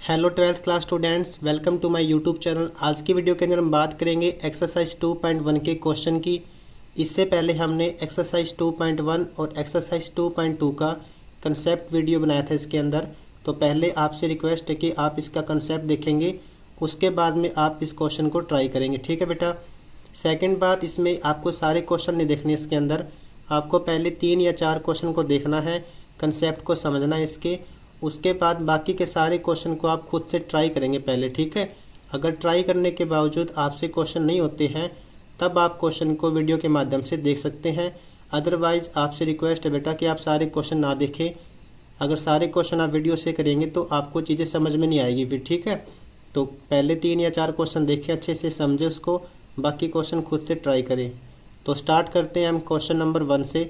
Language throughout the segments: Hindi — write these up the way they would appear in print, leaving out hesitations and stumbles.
Hello 12th class students, welcome to my YouTube channel. आज की वीडियो के अंदर हम बात करेंगे एक्सरसाइज 2.1 के क्वेश्चन की। इससे पहले हमने एक्सरसाइज 2.1 और एक्सरसाइज 2.2 का कंसेप्ट वीडियो बनाया था इसके अंदर। तो पहले आपसे रिक्वेस्ट है कि आप इसका कंसेप्ट देखेंगे, उसके बाद में आप इस क्वेश्चन को ट्राई करेंगे। ठीक है बेटा। सेकेंड बात, इसमें आपको सारे क्वेश्चन नहीं देखने इसके अंदर, आपको पहले 3 या 4 क्वेश्चन को देखना है, कंसेप्ट को समझना है इसके। उसके बाद बाकी के सारे क्वेश्चन को आप खुद से ट्राई करेंगे पहले। ठीक है। अगर ट्राई करने के बावजूद आपसे क्वेश्चन नहीं होते हैं तब आप क्वेश्चन को वीडियो के माध्यम से देख सकते हैं। अदरवाइज आपसे रिक्वेस्ट है बेटा कि आप सारे क्वेश्चन ना देखें। अगर सारे क्वेश्चन आप वीडियो से करेंगे तो आपको चीज़ें समझ में नहीं आएगी फिर। ठीक है। तो पहले 3 या 4 क्वेश्चन देखें, अच्छे से समझे उसको, बाकी क्वेश्चन खुद से ट्राई करें। तो स्टार्ट करते हैं हम क्वेश्चन नंबर 1 से।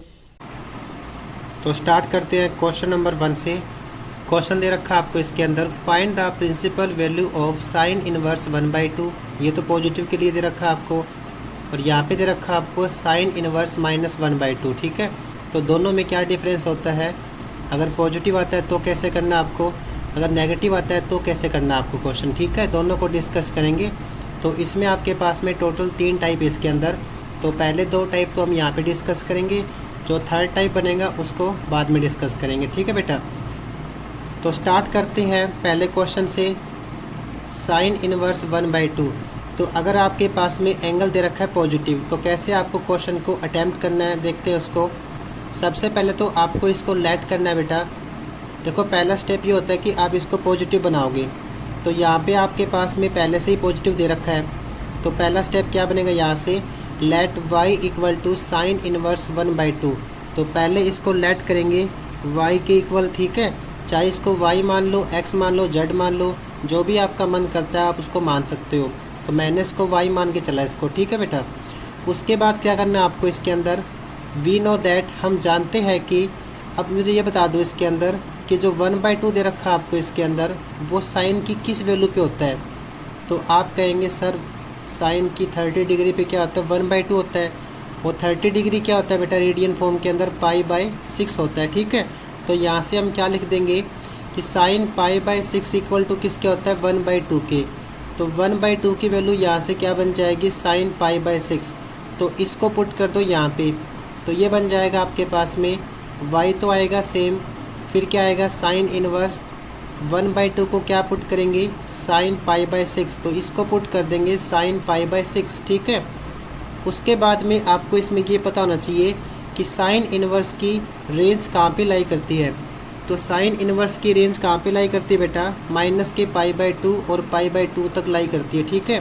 क्वेश्चन नंबर 1 से। क्वेश्चन दे रखा आपको इसके अंदर, find the principal value of sine inverse 1/2। ये तो पॉजिटिव के लिए दे रखा आपको, और यहाँ पे दे रखा आपको साइन इनवर्स -1/2। ठीक है। तो दोनों में क्या डिफरेंस होता है, अगर पॉजिटिव आता है तो कैसे करना आपको, अगर नेगेटिव आता है तो कैसे करना आपको क्वेश्चन। ठीक है। दोनों को डिस्कस करेंगे। तो इसमें आपके पास में टोटल 3 टाइप इसके अंदर। तो पहले 2 टाइप तो हम यहाँ पे डिस्कस करेंगे, जो थर्ड टाइप बनेगा उसको बाद में डिस्कस करेंगे। ठीक है बेटा। तो स्टार्ट करते हैं पहले क्वेश्चन से, साइन इनवर्स 1/2। तो अगर आपके पास में एंगल दे रखा है पॉजिटिव, तो कैसे आपको क्वेश्चन को अटैम्प्ट करना है, देखते हैं उसको। सबसे पहले तो आपको इसको लेट करना है बेटा। देखो, पहला स्टेप ये होता है कि आप इसको पॉजिटिव बनाओगे। तो यहाँ पे आपके पास में पहले से ही पॉजिटिव दे रखा है। तो पहला स्टेप क्या बनेगा, यहाँ से let y equal to sine inverse 1/2। तो पहले इसको लेट करेंगे y के इक्वल। ठीक है। चाहे इसको y मान लो, x मान लो, z मान लो, जो भी आपका मन करता है आप उसको मान सकते हो। तो मैंने इसको y मान के चला इसको। ठीक है बेटा। उसके बाद क्या करना है आपको इसके अंदर, वी नो दैट, हम जानते हैं कि, अब मुझे ये बता दो इसके अंदर कि जो 1/2 दे रखा है आपको इसके अंदर, वो साइन की किस वैल्यू पे होता है। तो आप कहेंगे सर साइन की 30 डिग्री पे क्या होता है, 1/2 होता है। वो 30 डिग्री क्या होता है बेटा, रेडियन फॉर्म के अंदर π/6 होता है। ठीक है। तो यहाँ से हम क्या लिख देंगे कि साइन π/6 इक्वल टू किसके होता है, 1/2 के। तो 1/2 की वैल्यू यहाँ से क्या बन जाएगी, साइन π/6। तो इसको पुट कर दो यहाँ पे। तो ये बन जाएगा आपके पास में, y तो आएगा सेम, फिर क्या आएगा साइन इनवर्स 1/2 को क्या पुट करेंगे, साइन π/6। तो इसको पुट कर देंगे साइन π/6। ठीक है। उसके बाद में आपको इसमें ये पता होना चाहिए कि साइन इनवर्स की रेंज कहाँ पे लाई करती है। तो साइन इनवर्स की रेंज कहाँ पे लाई करती है बेटा, माइनस के π/2 और π/2 तक लाई करती है। ठीक है।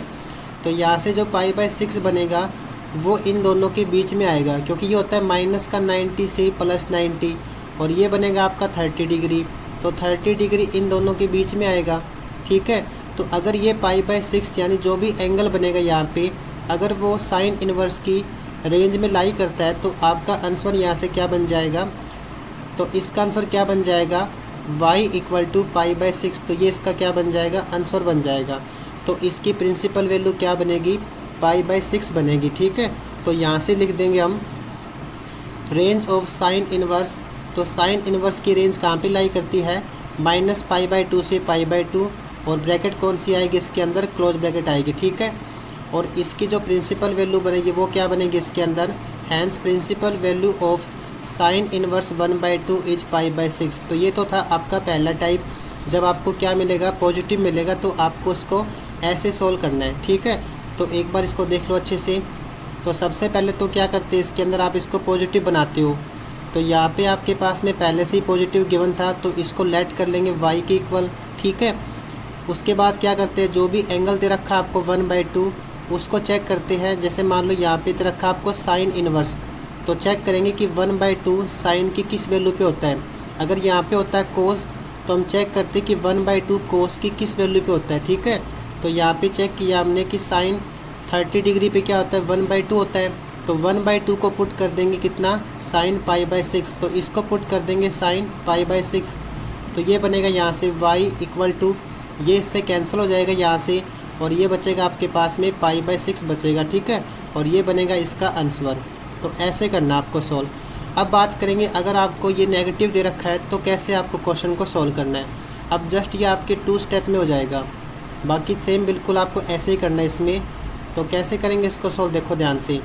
तो यहाँ से जो π/6 बनेगा वो इन दोनों के बीच में आएगा, क्योंकि ये होता है माइनस का 90 से प्लस 90, और ये बनेगा आपका 30 डिग्री। तो 30 डिग्री इन दोनों के बीच में आएगा। ठीक है। तो अगर ये π/6 यानी जो भी एंगल बनेगा यहाँ पे, अगर वो साइन इनवर्स की रेंज में लाई करता है, तो आपका आंसर यहाँ से क्या बन जाएगा, तो इसका आंसर क्या बन जाएगा, y इक्वल टू π/6। तो ये इसका क्या बन जाएगा, आंसर बन जाएगा। तो इसकी प्रिंसिपल वैल्यू क्या बनेगी, π/6 बनेगी। ठीक है। तो यहाँ से लिख देंगे हम रेंज ऑफ साइन इनवर्स। तो साइन इनवर्स की रेंज कहाँ पे लाई करती है, -π/2 से π/2, और ब्रैकेट कौन सी आएगी इसके अंदर, क्लोज ब्रैकेट आएगी। ठीक है। और इसकी जो प्रिंसिपल वैल्यू बनेगी वो क्या बनेगी इसके अंदर, hence principal value of sine inverse 1/2 is π/6। तो ये तो था आपका पहला टाइप। जब आपको क्या मिलेगा, पॉजिटिव मिलेगा, तो आपको उसको ऐसे सोल्व करना है। ठीक है। तो एक बार इसको देख लो अच्छे से। तो सबसे पहले तो क्या करते हैं, इसके अंदर आप इसको पॉजिटिव बनाते हो। तो यहाँ पे आपके पास में पहले से ही पॉजिटिव गिवन था, तो इसको लेट कर लेंगे y के इक्वल। ठीक है। उसके बाद क्या करते हैं, जो भी एंगल दे रखा आपको 1/2, उसको चेक करते हैं। जैसे मान लो यहाँ पे दे रखा आपको साइन इनवर्स, तो चेक करेंगे कि 1/2 साइन की किस वैल्यू पे होता है। अगर यहाँ पे होता है कोस, तो हम चेक करते हैं कि 1/2 कोस की किस वैल्यू पे होता है। ठीक है। तो यहाँ पे चेक किया हमने कि साइन 30 डिग्री पे क्या होता है, 1/2 होता है। तो 1/2 को पुट कर देंगे कितना, साइन π/6। तो इसको पुट कर देंगे साइन π/6। तो ये बनेगा यहाँ से y इक्वल टू, ये इससे कैंसिल हो जाएगा यहाँ से, और ये बचेगा आपके पास में π/6 बचेगा। ठीक है। और ये बनेगा इसका आंसर। तो ऐसे करना आपको सॉल्व। अब बात करेंगे, अगर आपको ये नेगेटिव दे रखा है तो कैसे आपको क्वेश्चन को सॉल्व करना है। अब जस्ट ये आपके 2 स्टेप में हो जाएगा। बाकी सेम बिल्कुल आपको ऐसे ही करना है इसमें। तो कैसे करेंगे इसको सॉल्व, देखो ध्यान से।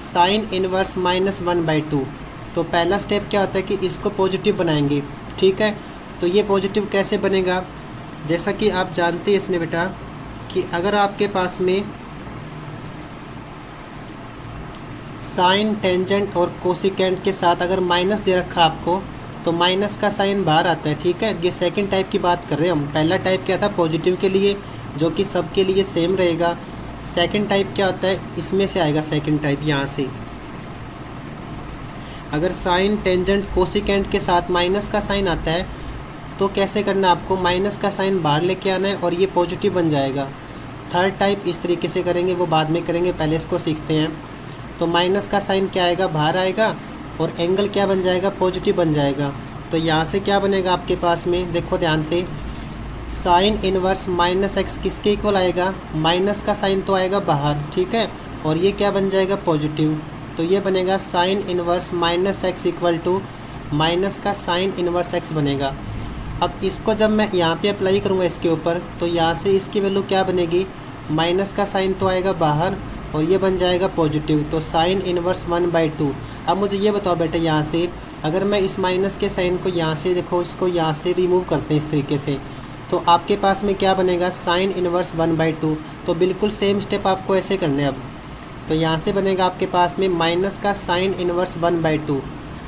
साइन इनवर्स -1/2, तो पहला स्टेप क्या होता है कि इसको पॉजिटिव बनाएंगे, ठीक है। तो ये पॉजिटिव कैसे बनेगा, जैसा कि आप जानते हैं इसमें बेटा कि अगर आपके पास में साइन, टेंजेंट और कोसिकेंट के साथ अगर माइनस दे रखा आपको, तो माइनस का साइन बाहर आता है, ठीक है। ये सेकंड टाइप की बात कर रहे हैं हम। पहला टाइप क्या था, पॉजिटिव के लिए, जो कि सबके लिए सेम रहेगा। सेकंड टाइप क्या होता है, इसमें से आएगा सेकंड टाइप, यहाँ से। अगर साइन, टेंजेंट, कोसिकेंट के साथ माइनस का साइन आता है तो कैसे करना, आपको माइनस का साइन बाहर लेके आना है और ये पॉजिटिव बन जाएगा। थर्ड टाइप इस तरीके से करेंगे, वो बाद में करेंगे, पहले इसको सीखते हैं। तो माइनस का साइन क्या आएगा, बाहर आएगा और एंगल क्या बन जाएगा, पॉजिटिव बन जाएगा। तो यहाँ से क्या बनेगा आपके पास में, देखो ध्यान से, साइन इनवर्स -x किसके इक्वल आएगा, माइनस का साइन तो आएगा बाहर, ठीक है, और ये क्या बन जाएगा, पॉजिटिव। तो ये बनेगा sine inverse -x equal to minus का साइन इनवर्स x बनेगा। अब इसको जब मैं यहाँ पे अप्लाई करूँगा इसके ऊपर, तो यहाँ से इसकी वैल्यू क्या बनेगी, माइनस का साइन तो आएगा बाहर और ये बन जाएगा पॉजिटिव। तो साइन इनवर्स 1/2। अब मुझे ये बताओ बेटा, यहाँ से अगर मैं इस माइनस के साइन को यहाँ से, देखो इसको यहाँ से रिमूव करते हैं इस तरीके से, तो आपके पास में क्या बनेगा, साइन इनवर्स 1/2। तो बिल्कुल सेम स्टेप आपको ऐसे करने हैं अब। तो यहाँ से बनेगा आपके पास में माइनस का साइन इनवर्स 1/2।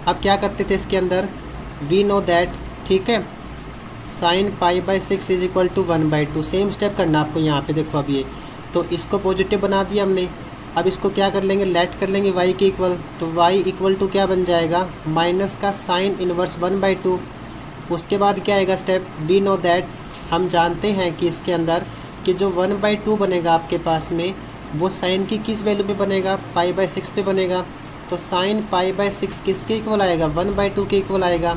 अब क्या करते थे इसके अंदर, वी नो दैट, ठीक है, sine π/6 is equal to 1/2। Same step करना आपको यहाँ पे, देखो अब ये, तो इसको पॉजिटिव बना दिया हमने। अब इसको क्या कर लेंगे, लेट कर लेंगे y के इक्वल। तो y इक्वल टू क्या बन जाएगा, माइनस का साइन इनवर्स 1/2। उसके बाद क्या आएगा स्टेप, वी नो दैट, हम जानते हैं कि इसके अंदर कि जो 1/2 बनेगा आपके पास में, वो साइन की किस वैल्यू पे बनेगा, π/6 पे बनेगा। तो साइन π/6 किसके इक्वल आएगा, 1/2 के इक्वल आएगा।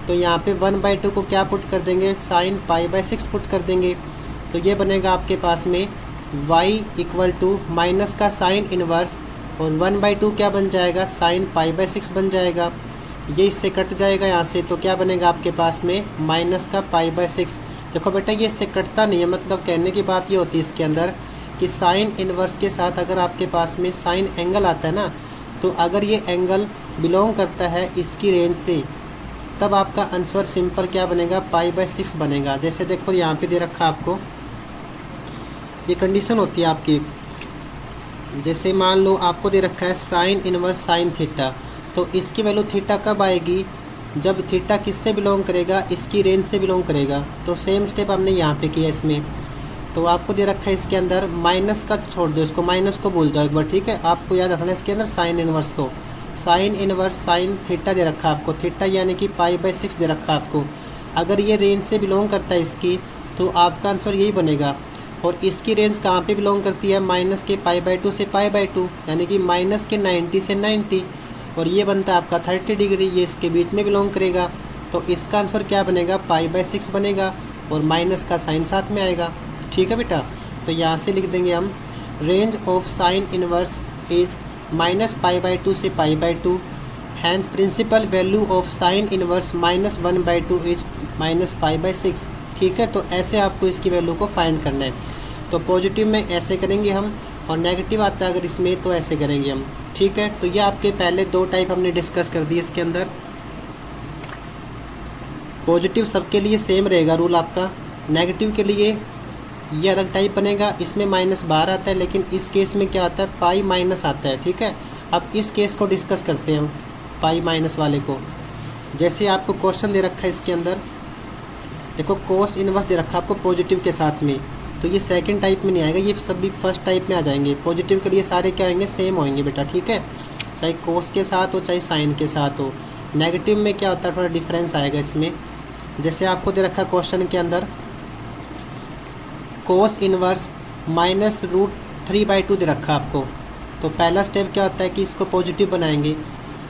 तो यहाँ पे 1/2 को क्या पुट कर देंगे, साइन π/6 पुट कर देंगे। तो ये बनेगा आपके पास में y इक्वल टू माइनस का साइन इनवर्स, और 1/2 क्या बन जाएगा, साइन π/6 बन जाएगा। ये इससे कट जाएगा यहाँ से, तो क्या बनेगा आपके पास में, माइनस का π/6। देखो बेटा ये इससे कटता नहीं है, मतलब कहने की बात ये होती है इसके अंदर कि साइन इनवर्स के साथ अगर आपके पास में साइन एंगल आता है ना, तो अगर ये एंगल बिलोंग करता है इसकी रेंज से, तब आपका आंसर सिंपल क्या बनेगा, π/6 बनेगा। जैसे देखो यहाँ पे दे रखा आपको, ये कंडीशन होती है आपकी। जैसे मान लो आपको दे रखा है साइन इनवर्स साइन थीटा, तो इसकी वैल्यू थीटा कब आएगी, जब थीटा किससे बिलोंग करेगा, इसकी रेंज से बिलोंग करेगा। तो सेम स्टेप हमने यहाँ पे किया इसमें। तो आपको दे रखा है इसके अंदर, माइनस का छोड़ दो, इसको माइनस को भूल जाओ एक बार, ठीक है। आपको याद रखना है इसके अंदर साइन इनवर्स को, साइन इनवर्स साइन थीटा दे रखा है आपको, थीटा यानी कि π/6 दे रखा है आपको। अगर ये रेंज से बिलोंग करता है इसकी, तो आपका आंसर यही बनेगा। और इसकी रेंज कहाँ पे बिलोंग करती है, माइनस के π/2 से π/2, यानी कि माइनस के 90 से 90, और ये बनता है आपका 30 डिग्री, ये इसके बीच में बिलोंग करेगा। तो इसका आंसर क्या बनेगा, π/6 बनेगा, और माइनस का साइन साथ में आएगा, ठीक है बेटा। तो यहाँ से लिख देंगे हम, range of sine inverse is minus π/2 से π/2, hence principal value of sine inverse -1/2 is -π/6, ठीक है। तो ऐसे आपको इसकी वैल्यू को फाइंड करना है। तो पॉजिटिव में ऐसे करेंगे हम, और नेगेटिव आता है अगर इसमें तो ऐसे करेंगे हम, ठीक है। तो ये आपके पहले 2 टाइप हमने डिस्कस कर दिए इसके अंदर। पॉजिटिव सबके लिए सेम रहेगा रूल आपका, नेगेटिव के लिए ये अलग टाइप बनेगा, इसमें माइनस बाहर आता है, लेकिन इस केस में क्या आता है, पाई माइनस आता है, ठीक है। अब इस केस को डिस्कस करते हैं हम, पाई माइनस वाले को। जैसे आपको क्वेश्चन दे रखा है इसके अंदर, देखो कोस इनवर्स दे रखा है आपको पॉजिटिव के साथ में, तो ये सेकंड टाइप में नहीं आएगा, ये सभी फर्स्ट टाइप में आ जाएंगे। पॉजिटिव के लिए सारे क्या होंगे, सेम होंगे बेटा, ठीक है, चाहे कोस के साथ हो चाहे साइन के साथ हो। नेगेटिव में क्या होता है, थोड़ा डिफरेंस आएगा इसमें। जैसे आपको दे रखा है क्वेश्चन के अंदर, कोस इनवर्स -√3/2 दे रखा है आपको। तो पहला स्टेप क्या होता है कि इसको पॉजिटिव बनाएंगे।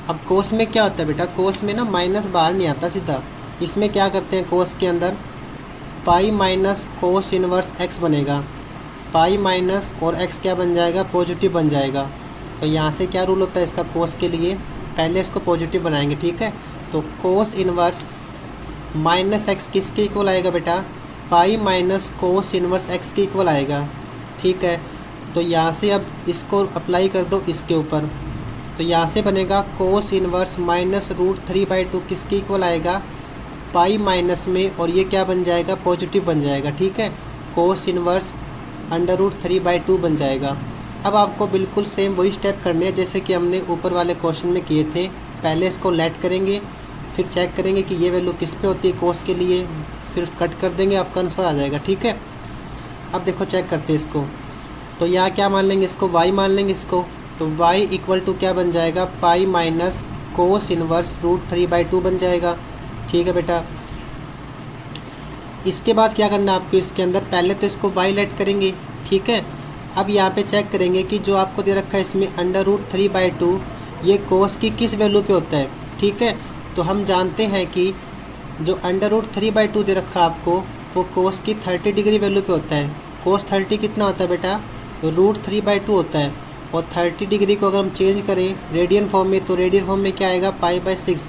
अब कोस में क्या होता है बेटा, कोस में ना माइनस बाहर नहीं आता सीधा, इसमें क्या करते हैं, कोस के अंदर पाई माइनस कोस इनवर्स x बनेगा, पाई माइनस और x क्या बन जाएगा, पॉजिटिव बन जाएगा। तो यहाँ से क्या रूल होता है इसका, कोस के लिए पहले इसको पॉजिटिव बनाएंगे, ठीक है। तो कोस इनवर्स माइनस एक्स किसके इक्वल आएगा बेटा, पाई माइनस कोस इनवर्स एक्स के इक्वल आएगा। ठीक है, तो यहाँ से अब इसको अप्लाई कर दो इसके ऊपर, तो यहाँ से बनेगा कोस इनवर्स माइनस √3/2 किसके इक्वल आएगा, पाई माइनस में, और ये क्या बन जाएगा, पॉजिटिव बन जाएगा। ठीक है, कोस इनवर्स √3/2 बन जाएगा। अब आपको बिल्कुल सेम वही स्टेप करने हैं जैसे कि हमने ऊपर वाले क्वेश्चन में किए थे। पहले इसको लेट करेंगे, फिर चेक करेंगे कि ये वैल्यू किस पे होती है कोस के लिए, फिर कट कर देंगे, आपका आंसर आ जाएगा। ठीक है, अब देखो चेक करते हैं इसको, तो यहाँ क्या मान लेंगे, इसको y मान लेंगे इसको, तो y इक्वल टू क्या बन जाएगा, पाई माइनस कोस इनवर्स √3/2 बन जाएगा। ठीक है बेटा, इसके बाद क्या करना है आपको, इसके अंदर पहले तो इसको y लेट करेंगे। ठीक है, अब यहाँ पे चेक करेंगे कि जो आपको दे रखा है इसमें √3/2 ये कोस की किस वैल्यू पे होता है। ठीक है, तो हम जानते हैं कि जो √3/2 दे रखा है आपको वो कोस की 30 डिग्री वैल्यू पे होता है। कोस 30 कितना होता है बेटा, √3/2 होता है, और 30 डिग्री को अगर हम चेंज करें रेडियन फॉर्म में, तो रेडियन फॉर्म में क्या आएगा, पाई/6।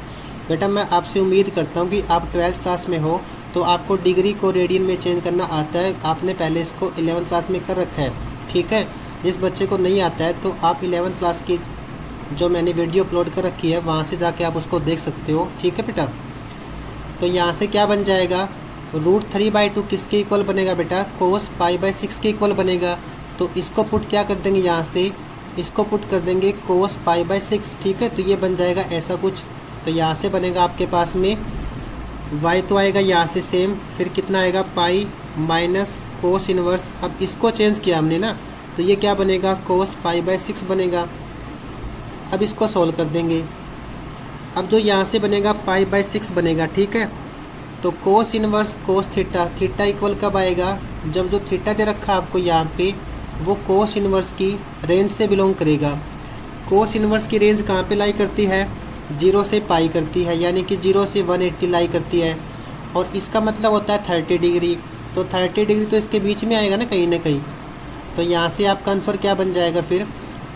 बेटा मैं आपसे उम्मीद करता हूँ कि आप 12th क्लास में हो तो आपको डिग्री को रेडियन में चेंज करना आता है, आपने पहले इसको 11th क्लास में कर रखा है। ठीक है, जिस बच्चे को नहीं आता है तो आप 11th क्लास की जो मैंने वीडियो अपलोड कर रखी है वहाँ से जाके आप उसको देख सकते हो। ठीक है बेटा, तो यहाँ से क्या बन जाएगा, √3/2 किसके इक्वल बनेगा बेटा, कोस पाई/6 के इक्वल बनेगा। तो इसको पुट क्या कर देंगे, यहाँ से इसको पुट कर देंगे कोस पाई/6। ठीक है, तो ये बन जाएगा ऐसा कुछ। तो यहाँ से बनेगा आपके पास में y तो आएगा यहाँ से सेम, फिर कितना आएगा, पाई माइनस कोस इनवर्स, अब इसको चेंज किया हमने ना, तो ये क्या बनेगा, कोस पाई/6 बनेगा। अब इसको सॉल्व कर देंगे, अब जो यहाँ से बनेगा पाई/6 बनेगा। ठीक है, तो cos inverse cos theta, theta equal कब आएगा, जब जो थीटा दे रखा है आपको यहाँ पे वो कोस इनवर्स की रेंज से बिलोंग करेगा। कोस इनवर्स की रेंज कहाँ पे लाई करती है, 0 से पाई करती है, यानी कि 0 से 180 लाई करती है, और इसका मतलब होता है 30 डिग्री। तो 30 डिग्री तो इसके बीच में आएगा ना कहीं। तो यहाँ से आपका आंसर क्या बन जाएगा फिर,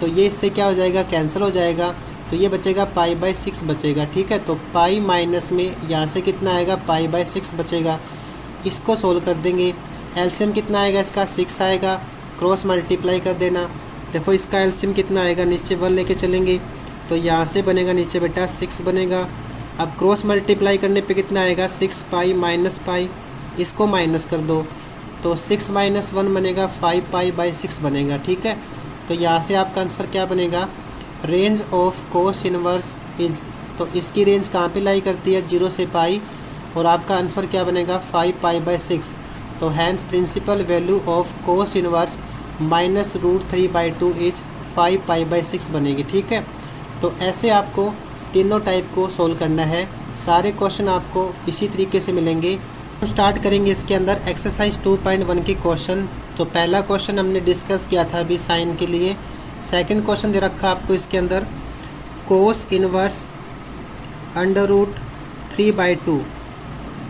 तो ये इससे क्या हो जाएगा, कैंसिल हो जाएगा, तो ये बचेगा पाई/6 बचेगा। ठीक है, तो पाई माइनस में यहाँ से कितना आएगा, पाई/6 बचेगा। इसको सोल्व कर देंगे, एलसीएम कितना आएगा इसका, 6 आएगा, क्रॉस मल्टीप्लाई कर देना। देखो इसका एलसीएम कितना आएगा, नीचे 1 लेके चलेंगे, तो यहाँ से बनेगा नीचे बेटा 6 बनेगा। अब क्रॉस मल्टीप्लाई करने पे कितना आएगा, 6 पाई माइनस पाई, इसको माइनस कर दो, तो 6 - 1 बनेगा 5 पाई/6 बनेगा। ठीक है, तो यहाँ से आपका आंसर क्या बनेगा, range of cos inverse is, तो इसकी रेंज कहाँ पे लाई करती है, 0 से पाई, और आपका आंसर क्या बनेगा, 5 पाई/6। तो hence principal value of cos inverse minus √3/2 is 5 पाई/6 बनेगी। ठीक है, तो ऐसे आपको तीनों टाइप को सोल्व करना है। सारे क्वेश्चन आपको इसी तरीके से मिलेंगे। हम स्टार्ट करेंगे इसके अंदर एक्सरसाइज 2.1 के क्वेश्चन। तो पहला क्वेश्चन हमने डिस्कस किया था अभी साइन के लिए। सेकंड क्वेश्चन दे रखा आपको इसके अंदर कोस इनवर्स √3/2।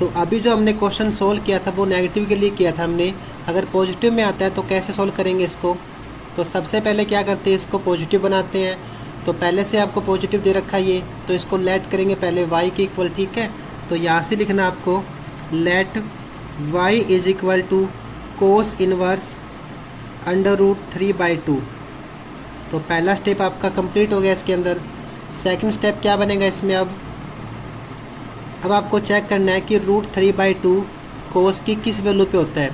तो अभी जो हमने क्वेश्चन सोल्व किया था वो नेगेटिव के लिए किया था हमने, अगर पॉजिटिव में आता है तो कैसे सोल्व करेंगे इसको। तो सबसे पहले क्या करते हैं, इसको पॉजिटिव बनाते हैं। तो पहले से आपको पॉजिटिव दे रखा है ये, तो इसको लेट करेंगे पहले y के इक्वल। ठीक है, तो यहाँ से लिखना आपको let y is equal to cos inverse √3/2। तो पहला स्टेप आपका कंप्लीट हो गया इसके अंदर। सेकंड स्टेप क्या बनेगा इसमें, अब आपको चेक करना है कि √3/2 कोस की किस वैल्यू पे होता है।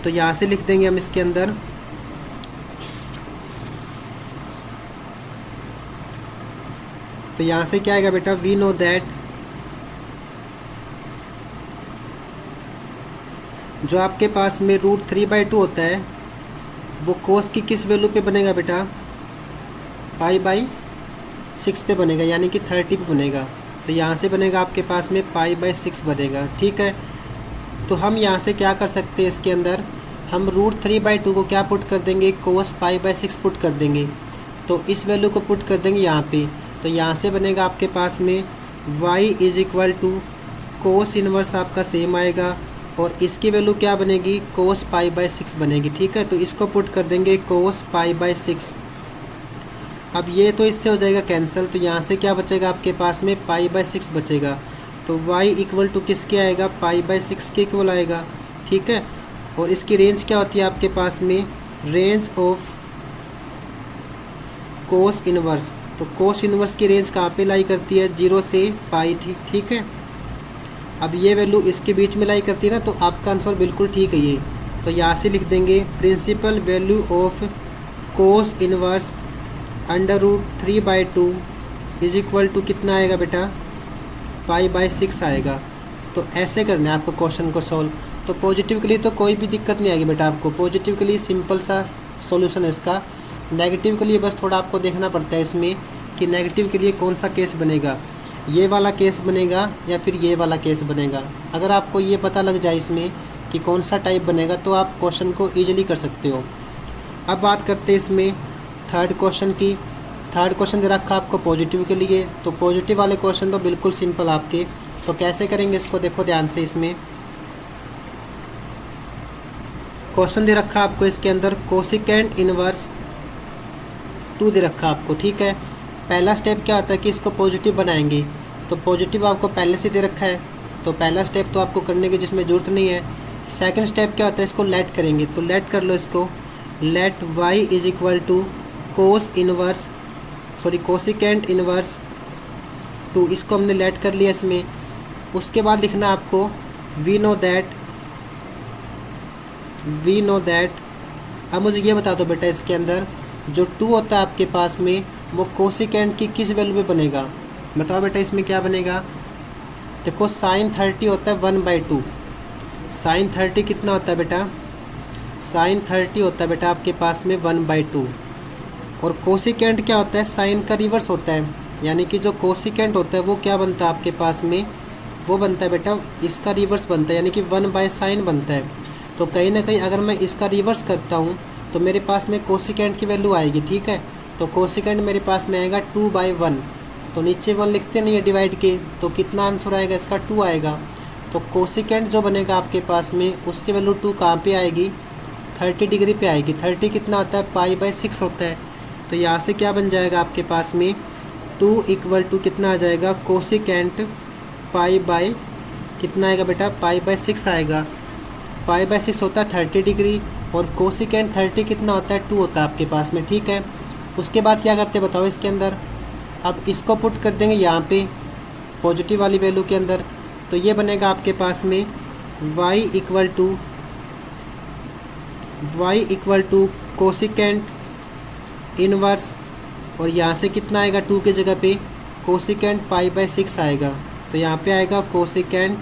तो यहाँ से लिख देंगे हम इसके अंदर, तो यहाँ से क्या आएगा बेटा, वी नो दैट जो आपके पास में √3/2 होता है वो कोस की किस वैल्यू पे बनेगा बेटा, पाई/6 पे बनेगा, यानी कि 30 पे बनेगा। तो यहाँ से बनेगा आपके पास में पाई/6 बनेगा। ठीक है, तो हम यहाँ से क्या कर सकते हैं, इसके अंदर हम √3/2 को क्या पुट कर देंगे, कोस पाई/6 पुट कर देंगे। तो इस वैल्यू को पुट कर देंगे यहाँ पे, तो यहाँ से बनेगा आपके पास में y is equal to cos inverse आपका सेम आएगा, और इसकी वैल्यू क्या बनेगी, कोस पाई/6 बनेगी। ठीक है, तो इसको पुट कर देंगे कोस पाई/6। अब ये तो इससे हो जाएगा कैंसिल, तो यहाँ से क्या बचेगा आपके पास में पाई/6 बचेगा। तो y इक्वल टू किसके आएगा, π/6 के इक्वल आएगा, ठीक है। और इसकी रेंज क्या होती है आपके पास में, रेंज ऑफ कोस इनवर्स। तो कोस इनवर्स की रेंज कहाँ पे लाई करती है, 0 से पाई, ठीक है। अब ये वैल्यू इसके बीच में लाई करती है ना, तो आपका आंसर बिल्कुल ठीक है ये। तो यहाँ से लिख देंगे principal value of cos inverse √3/2 is equal to कितना आएगा बेटा, π/6 आएगा। तो ऐसे करना है आपको क्वेश्चन को सॉल्व। तो पॉजिटिव के लिए तो कोई भी दिक्कत नहीं आएगी बेटा आपको, पॉजिटिव के लिए सिंपल सा सॉल्यूशन है इसका। नेगेटिव के लिए बस थोड़ा आपको देखना पड़ता है इसमें कि नेगेटिव के लिए कौन सा केस बनेगा, ये वाला केस बनेगा या फिर ये वाला केस बनेगा। अगर आपको ये पता लग जाए इसमें कि कौन सा टाइप बनेगा तो आप क्वेश्चन को ईजिली कर सकते हो। अब बात करते हैं इसमें थर्ड क्वेश्चन की। थर्ड क्वेश्चन दे रखा आपको पॉजिटिव के लिए, तो पॉजिटिव वाले क्वेश्चन तो बिल्कुल सिंपल आपके। तो कैसे करेंगे इसको देखो ध्यान से। इसमें क्वेश्चन दे रखा आपको, इसके अंदर कोसिकेंट इनवर्स 2 दे रखा आपको, ठीक है। पहला स्टेप क्या होता है कि इसको पॉजिटिव बनाएंगे। तो पॉजिटिव आपको पहले से दे रखा है, तो पहला स्टेप तो आपको करने की जिसमें ज़रूरत नहीं है। सेकंड स्टेप क्या होता है, इसको लेट करेंगे। तो लेट कर लो इसको, let y is equal to cosecant inverse 2, इसको हमने लेट कर लिया इसमें। उसके बाद लिखना आपको वी नो दैट। अब मुझे ये बता दो बेटा, इसके अंदर जो 2 होता है आपके पास में वो कोसिकेंट की किस वैल्यू पे बनेगा, बताओ बेटा इसमें क्या बनेगा। देखो sin 30 होता है 1/2। sin 30 कितना होता है बेटा, sin 30 होता है बेटा आपके पास में 1/2। और कोसिकेंट क्या होता है, साइन का रिवर्स होता है, यानी कि जो कोसिकेंट होता है वो क्या बनता है आपके पास में, वो बनता है बेटा इसका रिवर्स बनता है, यानी कि 1/sin बनता है। तो कहीं ना कहीं अगर मैं इसका रिवर्स करता हूँ तो मेरे पास में कोसिकेंट की वैल्यू आएगी, ठीक है। तो कोसिकेंट मेरे पास में आएगा 2/1। तो नीचे 1 लिखते नहीं है डिवाइड के, तो कितना आंसर आएगा इसका, 2 आएगा। तो कोसिकेंट जो बनेगा आपके पास में उसकी वैल्यू 2 कहाँ पे आएगी, 30 डिग्री पे आएगी। 30 कितना होता है, π/6 होता है। तो यहाँ से क्या बन जाएगा आपके पास में 2 इक्वल टू कितना आ जाएगा, कोसिकेंट कितना आएगा बेटा, π/6 आएगा। π/6 होता है 30 डिग्री और कोसिकेंट 30 कितना होता है, 2 होता है आपके पास में, ठीक है। उसके बाद क्या करते बताओ इसके अंदर, अब इसको पुट कर देंगे यहाँ पे पॉजिटिव वाली वैल्यू के अंदर। तो ये बनेगा आपके पास में y equal to cosecant inverse, और यहाँ से कितना आएगा 2 की जगह पे कोसिकेंट π/6 आएगा। तो यहाँ पे आएगा कोसिकेंट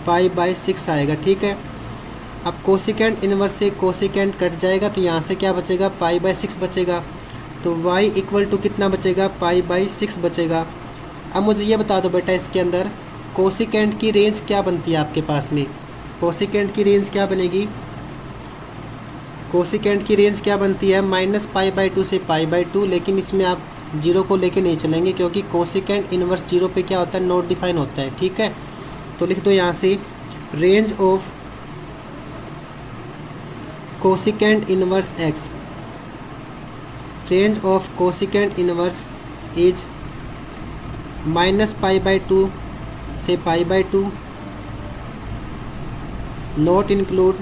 π/6 आएगा, ठीक है। अब कोसिकेंट इनवर्स से कोसिकेंट कट जाएगा तो यहाँ से क्या बचेगा, π/6 बचेगा। तो y इक्वल टू कितना बचेगा, π/6 बचेगा। अब मुझे ये बता दो बेटा इसके अंदर कोसिकेंट की रेंज क्या बनती है आपके पास में, कोसिकेंट की रेंज क्या बनेगी, कोसिकेंट की रेंज क्या बनती है, -π/2 से π/2। लेकिन इसमें आप 0 को लेके नहीं चलेंगे क्योंकि कोसिकेंट इनवर्स 0 पे क्या होता है, नॉट डिफाइन होता है, ठीक है। तो लिख दो यहाँ से range of cosecant inverse x, range of cosecant inverse is -π/2 से π/2, नॉट इंक्लूड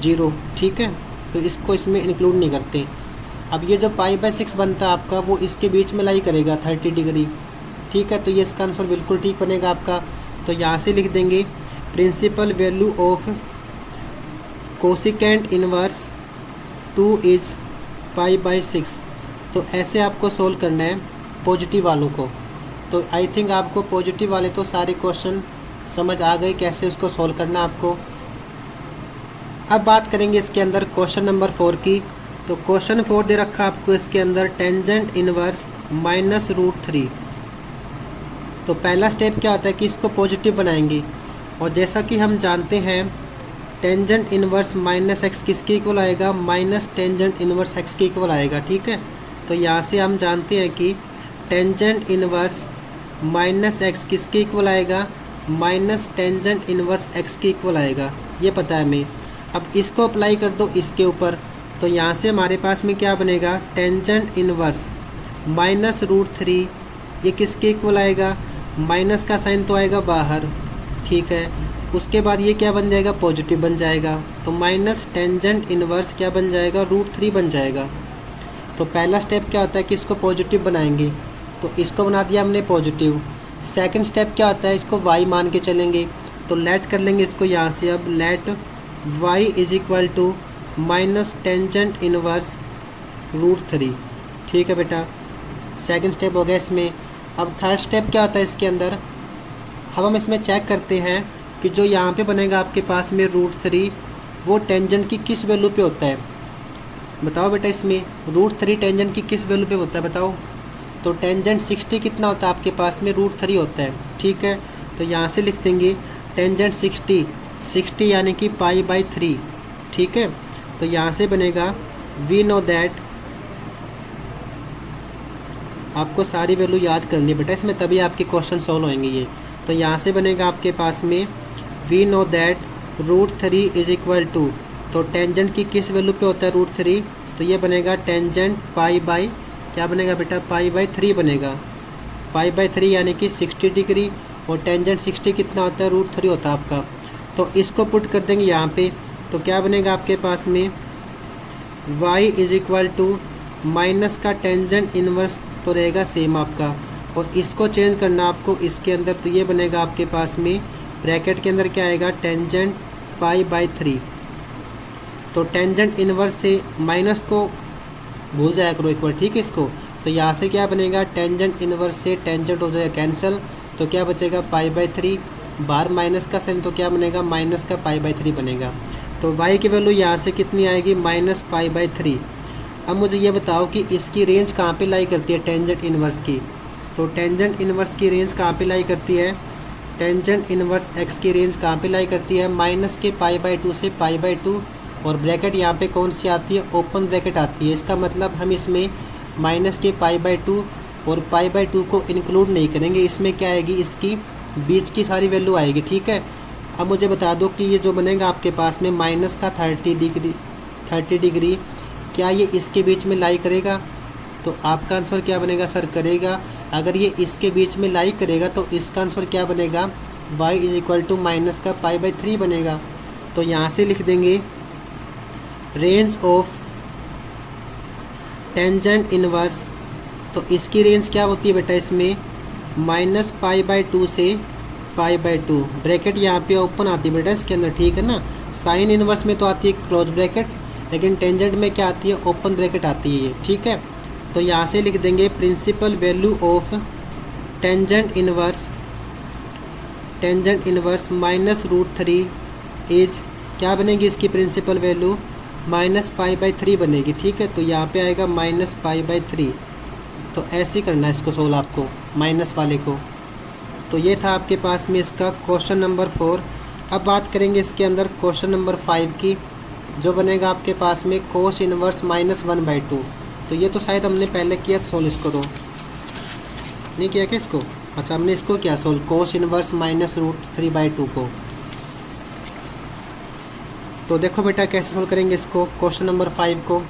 0, ठीक है। तो इसको इसमें इंक्लूड नहीं करते। अब ये जो π/6 बनता है आपका वो इसके बीच में लाई करेगा 30 डिग्री, ठीक है। तो ये इसका आंसर बिल्कुल ठीक बनेगा आपका। तो यहाँ से लिख देंगे principal value of cosecant inverse 2 is π/6। तो ऐसे आपको सोल्व करना है पॉजिटिव वालों को। तो आई थिंक आपको पॉजिटिव वाले तो सारे क्वेश्चन समझ आ गए कैसे उसको सोल्व करना आपको। अब बात करेंगे इसके अंदर क्वेश्चन नंबर 4 की। तो क्वेश्चन 4 दे रखा आपको इसके अंदर टेंजेंट इनवर्स -√3। तो पहला स्टेप क्या होता है कि इसको पॉजिटिव बनाएंगे, और जैसा कि हम जानते हैं टेंजेंट इनवर्स -x किसके इक्वल आएगा, माइनस टेंजेंट इनवर्स x के इक्वल आएगा, ठीक है। तो यहाँ से हम जानते हैं कि टेंजेंट इनवर्स -x किसके इक्वल आएगा, माइनस टेंजेंट इनवर्स x के इक्वल आएगा, ये पता है हमें। अब इसको अप्लाई कर दो इसके ऊपर, तो यहाँ से हमारे पास में क्या बनेगा, टेंजेंट इनवर्स -√3 ये किसके इक्वल आएगा, माइनस का साइन तो आएगा बाहर, ठीक है। उसके बाद ये क्या बन जाएगा, पॉजिटिव बन जाएगा, तो माइनस टेंजेंट इन्वर्स क्या बन जाएगा, √3 बन जाएगा। तो पहला स्टेप क्या होता है कि इसको पॉजिटिव बनाएंगे, तो इसको बना दिया हमने पॉजिटिव। सेकंड स्टेप क्या होता है, इसको y मान के चलेंगे, तो लेट कर लेंगे इसको यहाँ से। अब let y is equal to minus tangent inverse √3। ठीक है बेटा, सेकंड स्टेप हो गया इसमें। अब थर्ड स्टेप क्या होता है इसके अंदर, अब हम इसमें चेक करते हैं कि जो यहाँ पे बनेगा आपके पास में √3 वो टेंजेंट की किस वैल्यू पे होता है। बताओ बेटा, इसमें √3 टेंजेंट की किस वैल्यू पे होता है बताओ। तो टेंजेंट 60 कितना होता है आपके पास में, √3 होता है। ठीक है, तो यहाँ से लिख देंगे टेंजेंट 60 यानी कि π/3। ठीक है, तो यहाँ से बनेगा वी नो दैट, आपको सारी वैल्यू याद करनी है बेटा इसमें, तभी आपके क्वेश्चन सॉल्व होंगे ये। तो यहाँ से बनेगा आपके पास में we know that √3 is equal to, तो टेंजेंट की किस वैल्यू पे होता है √3, तो ये बनेगा टेंजेंट क्या बनेगा बेटा, π/3 बनेगा। π/3 यानी कि 60 डिग्री, और टेंजेंट 60 कितना होता है, √3 होता है आपका। तो इसको पुट कर देंगे यहाँ पे, तो क्या बनेगा आपके पास में y is equal to minus का टेंजेंट इन्वर्स तो रहेगा सेम आपका, और इसको चेंज करना आपको इसके अंदर, तो ये बनेगा आपके पास में ब्रैकेट के अंदर क्या आएगा, टेंजेंट π/3। तो टेंजेंट इन्वर्स से माइनस को भूल जाया करो एक बार, ठीक है इसको। तो यहाँ से क्या बनेगा, टेंजेंट इन्वर्स से टेंजेंट हो जाएगा कैंसिल, तो क्या बचेगा π/3, बाहर माइनस का साइन, तो क्या बनेगा माइनस का π/3 बनेगा। तो y की वैल्यू यहाँ से कितनी आएगी, माइनस π/3। अब मुझे ये बताओ कि इसकी रेंज कहाँ पे लाई करती है टेंजेंट इन्वर्स की। तो टेंजेंट इन्वर्स की रेंज कहाँ पे लाई करती है, टेंजेंट इन्वर्स x की रेंज कहाँ पे लाई करती है, माइनस के π/2 से π/2, और ब्रैकेट यहाँ पे कौन सी आती है, ओपन ब्रैकेट आती है। इसका मतलब हम इसमें माइनस के π/2 और π/2 को इंक्लूड नहीं करेंगे, इसमें क्या आएगी, इसकी बीच की सारी वैल्यू आएगी। ठीक है, अब मुझे बता दो कि ये जो बनेगा आपके पास में माइनस का 30 डिग्री क्या ये इसके बीच में लाई करेगा, तो आपका आंसर क्या बनेगा सर, करेगा। अगर ये इसके बीच में लाई करेगा तो इसका आंसर क्या बनेगा, y is equal to minus का π/3 बनेगा। तो यहाँ से लिख देंगे रेंज ऑफ टेंजेंट इन्वर्स, तो इसकी रेंज क्या होती है बेटा इसमें, माइनस π/2 से π/2, ब्रैकेट यहाँ पे ओपन आती है बेटा इसके अंदर, ठीक है ना। साइन इन्वर्स में तो आती है क्लोज ब्रैकेट, लेकिन टेंजेंट में क्या आती है, ओपन ब्रैकेट आती है ये। ठीक है, तो यहाँ से लिख देंगे principal value of tangent inverse minus √3 is, क्या बनेगी इसकी प्रिंसिपल वैल्यू, माइनस π/3 बनेगी। ठीक है, तो यहाँ पे आएगा माइनस π/3। तो ऐसे ही करना है इसको सोल्व आपको, माइनस वाले को। तो ये था आपके पास में इसका क्वेश्चन नंबर 4। अब बात करेंगे इसके अंदर क्वेश्चन नंबर 5 की, जो बनेगा आपके पास में कोस इन्वर्स -1/2। तो ये तो शायद हमने पहले किया सोल्व, इसको तो नहीं किया क्या इसको, अच्छा हमने इसको किया सोल्व, कोस इन्वर्स -√3/2 को। तो देखो बेटा कैसे सोल्व करेंगे इसको, क्वेश्चन नंबर 5 को।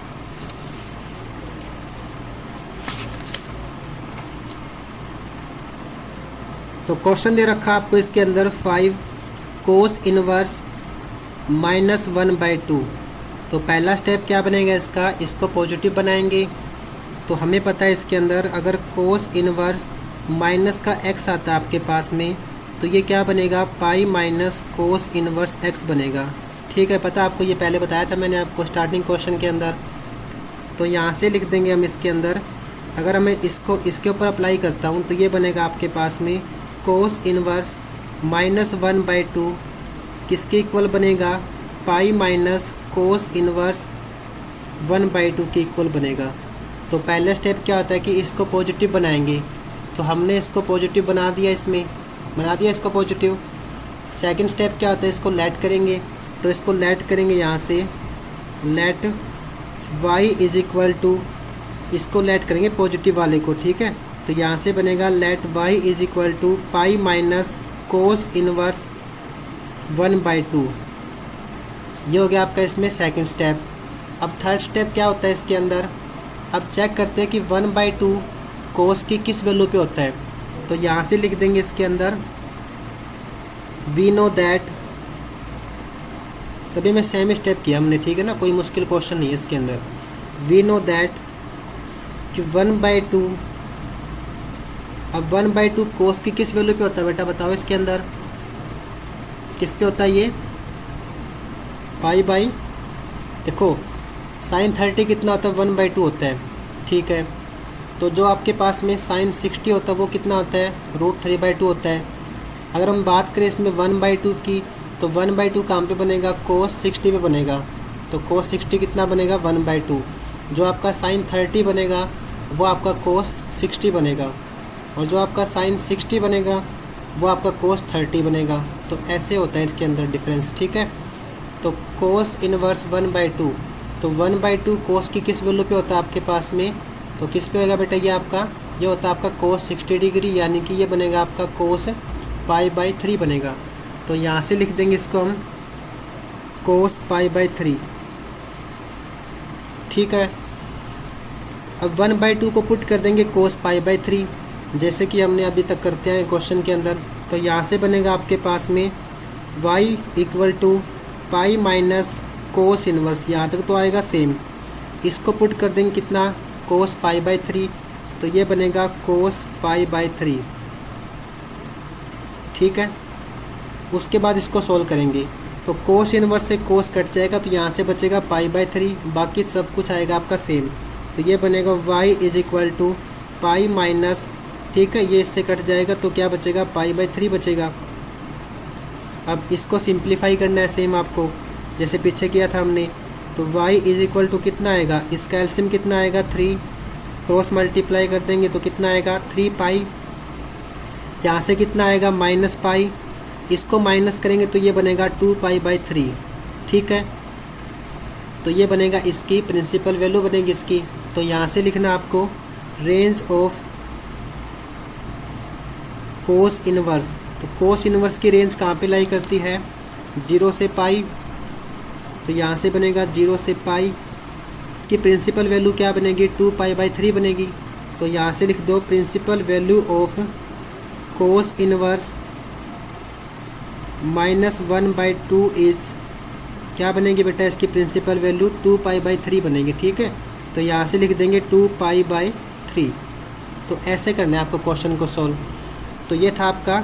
तो क्वेश्चन दे रखा आपको इसके अंदर 5 कोस इन्वर्स -1/2। तो पहला स्टेप क्या बनेगा इसका, इसको पॉजिटिव बनाएंगे। तो हमें पता है इसके अंदर अगर कोस इन्वर्स माइनस का x आता है आपके पास में, तो ये क्या बनेगा, पाई माइनस कोस इन्वर्स x बनेगा। ठीक है, पता आपको, ये पहले बताया था मैंने आपको स्टार्टिंग क्वेश्चन के अंदर। तो यहाँ से लिख देंगे हम इसके अंदर, अगर मैं इसको इसके ऊपर अप्लाई करता हूँ तो ये बनेगा आपके पास में कोस इन्वर्स -1/2 किसके इक्वल बनेगा, पाई माइनस कोस इन्वर्स 1/2 के इक्वल बनेगा। तो पहला स्टेप क्या होता है कि इसको पॉजिटिव बनाएंगे, तो हमने इसको पॉजिटिव बना दिया, इसमें बना दिया इसको पॉजिटिव। सेकंड स्टेप क्या होता है, इसको लेट करेंगे, तो इसको लेट करेंगे यहाँ से, let y is equal to, इसको लेट करेंगे पॉजिटिव वाले को। ठीक है, तो यहाँ से बनेगा let y is equal to pi minus cos inverse 1/2। ये हो गया आपका इसमें सेकंड स्टेप। अब थर्ड स्टेप क्या होता है इसके अंदर, अब चेक करते हैं कि 1/2 कोस की किस वैल्यू पे होता है। तो यहाँ से लिख देंगे इसके अंदर वी नो दैट, सभी में सेम स्टेप किया हमने, ठीक है ना, कोई मुश्किल क्वेश्चन नहीं है इसके अंदर। वी नो दैट कि 1/2, अब 1/2 कोस की किस वैल्यू पे होता है बेटा, बताओ इसके अंदर किस पे होता है ये, पाई बाई, देखो साइन 30 कितना होता है, 1/2 होता है, ठीक है। तो जो आपके पास में साइन 60 होता है वो कितना होता है, √3/2 होता है। अगर हम बात करें इसमें 1/2 की, तो 1/2 कहाँ पे बनेगा, कोस 60 पे बनेगा। तो कोस 60 कितना बनेगा, 1/2। जो आपका साइन 30 बनेगा वो आपका कोस 60 बनेगा, और जो आपका साइन 60 बनेगा वो आपका कोस 30 बनेगा। तो ऐसे होता है इसके अंदर डिफरेंस, ठीक है। तो कोस इनवर्स 1/2, तो 1/2 कोस की किस वैल्यू पे होता है आपके पास में, तो किस पे होगा बेटा, ये आपका ये होता है आपका कोस 60 डिग्री, यानी कि ये बनेगा आपका कोस π/3 बनेगा। तो यहाँ से लिख देंगे इसको हम कोस π/3, ठीक है। अब 1/2 को पुट कर देंगे कोस π/3, जैसे कि हमने अभी तक करते हैं क्वेश्चन के अंदर। तो यहाँ से बनेगा आपके पास में y = पाई माइनस कोस इनवर्स, यहाँ तक तो आएगा सेम। इसको पुट कर देंगे कितना, कोस π/3, तो ये बनेगा कोस π/3, ठीक है। उसके बाद इसको सोल्व करेंगे, तो कोस इनवर्स से कोस कट जाएगा, तो यहाँ से बचेगा π/3, बाकी सब कुछ आएगा आपका सेम। तो ये बनेगा y = पाई माइनस, ठीक है, ये इससे कट जाएगा तो क्या बचेगा, π/3 बचेगा। अब इसको सिंप्लीफाई करना है सेम आपको, जैसे पीछे किया था हमने। तो y = कितना आएगा, इसका एलसीएम कितना आएगा, 3, क्रॉस मल्टीप्लाई कर देंगे तो कितना आएगा 3π, यहाँ से कितना आएगा -π, इसको माइनस करेंगे तो ये बनेगा 2π/3, ठीक है। तो ये बनेगा इसकी प्रिंसिपल वैल्यू बनेगी इसकी। तो यहाँ से लिखना आपको रेंज ऑफ कोस इनवर्स। तो कोस इनवर्स की रेंज कहाँ पे लाई करती है, 0 से π। तो यहाँ से बनेगा 0 से π की प्रिंसिपल वैल्यू क्या बनेगी, 2π/3 बनेगी। तो यहाँ से लिख दो principal value of cos inverse -1/2 is, क्या बनेगी बेटा इसकी प्रिंसिपल वैल्यू, 2π/3 बनेगी, ठीक है। तो यहाँ से लिख देंगे 2π/3। तो ऐसे करना है आपको क्वेश्चन को सॉल्व। तो ये था आपका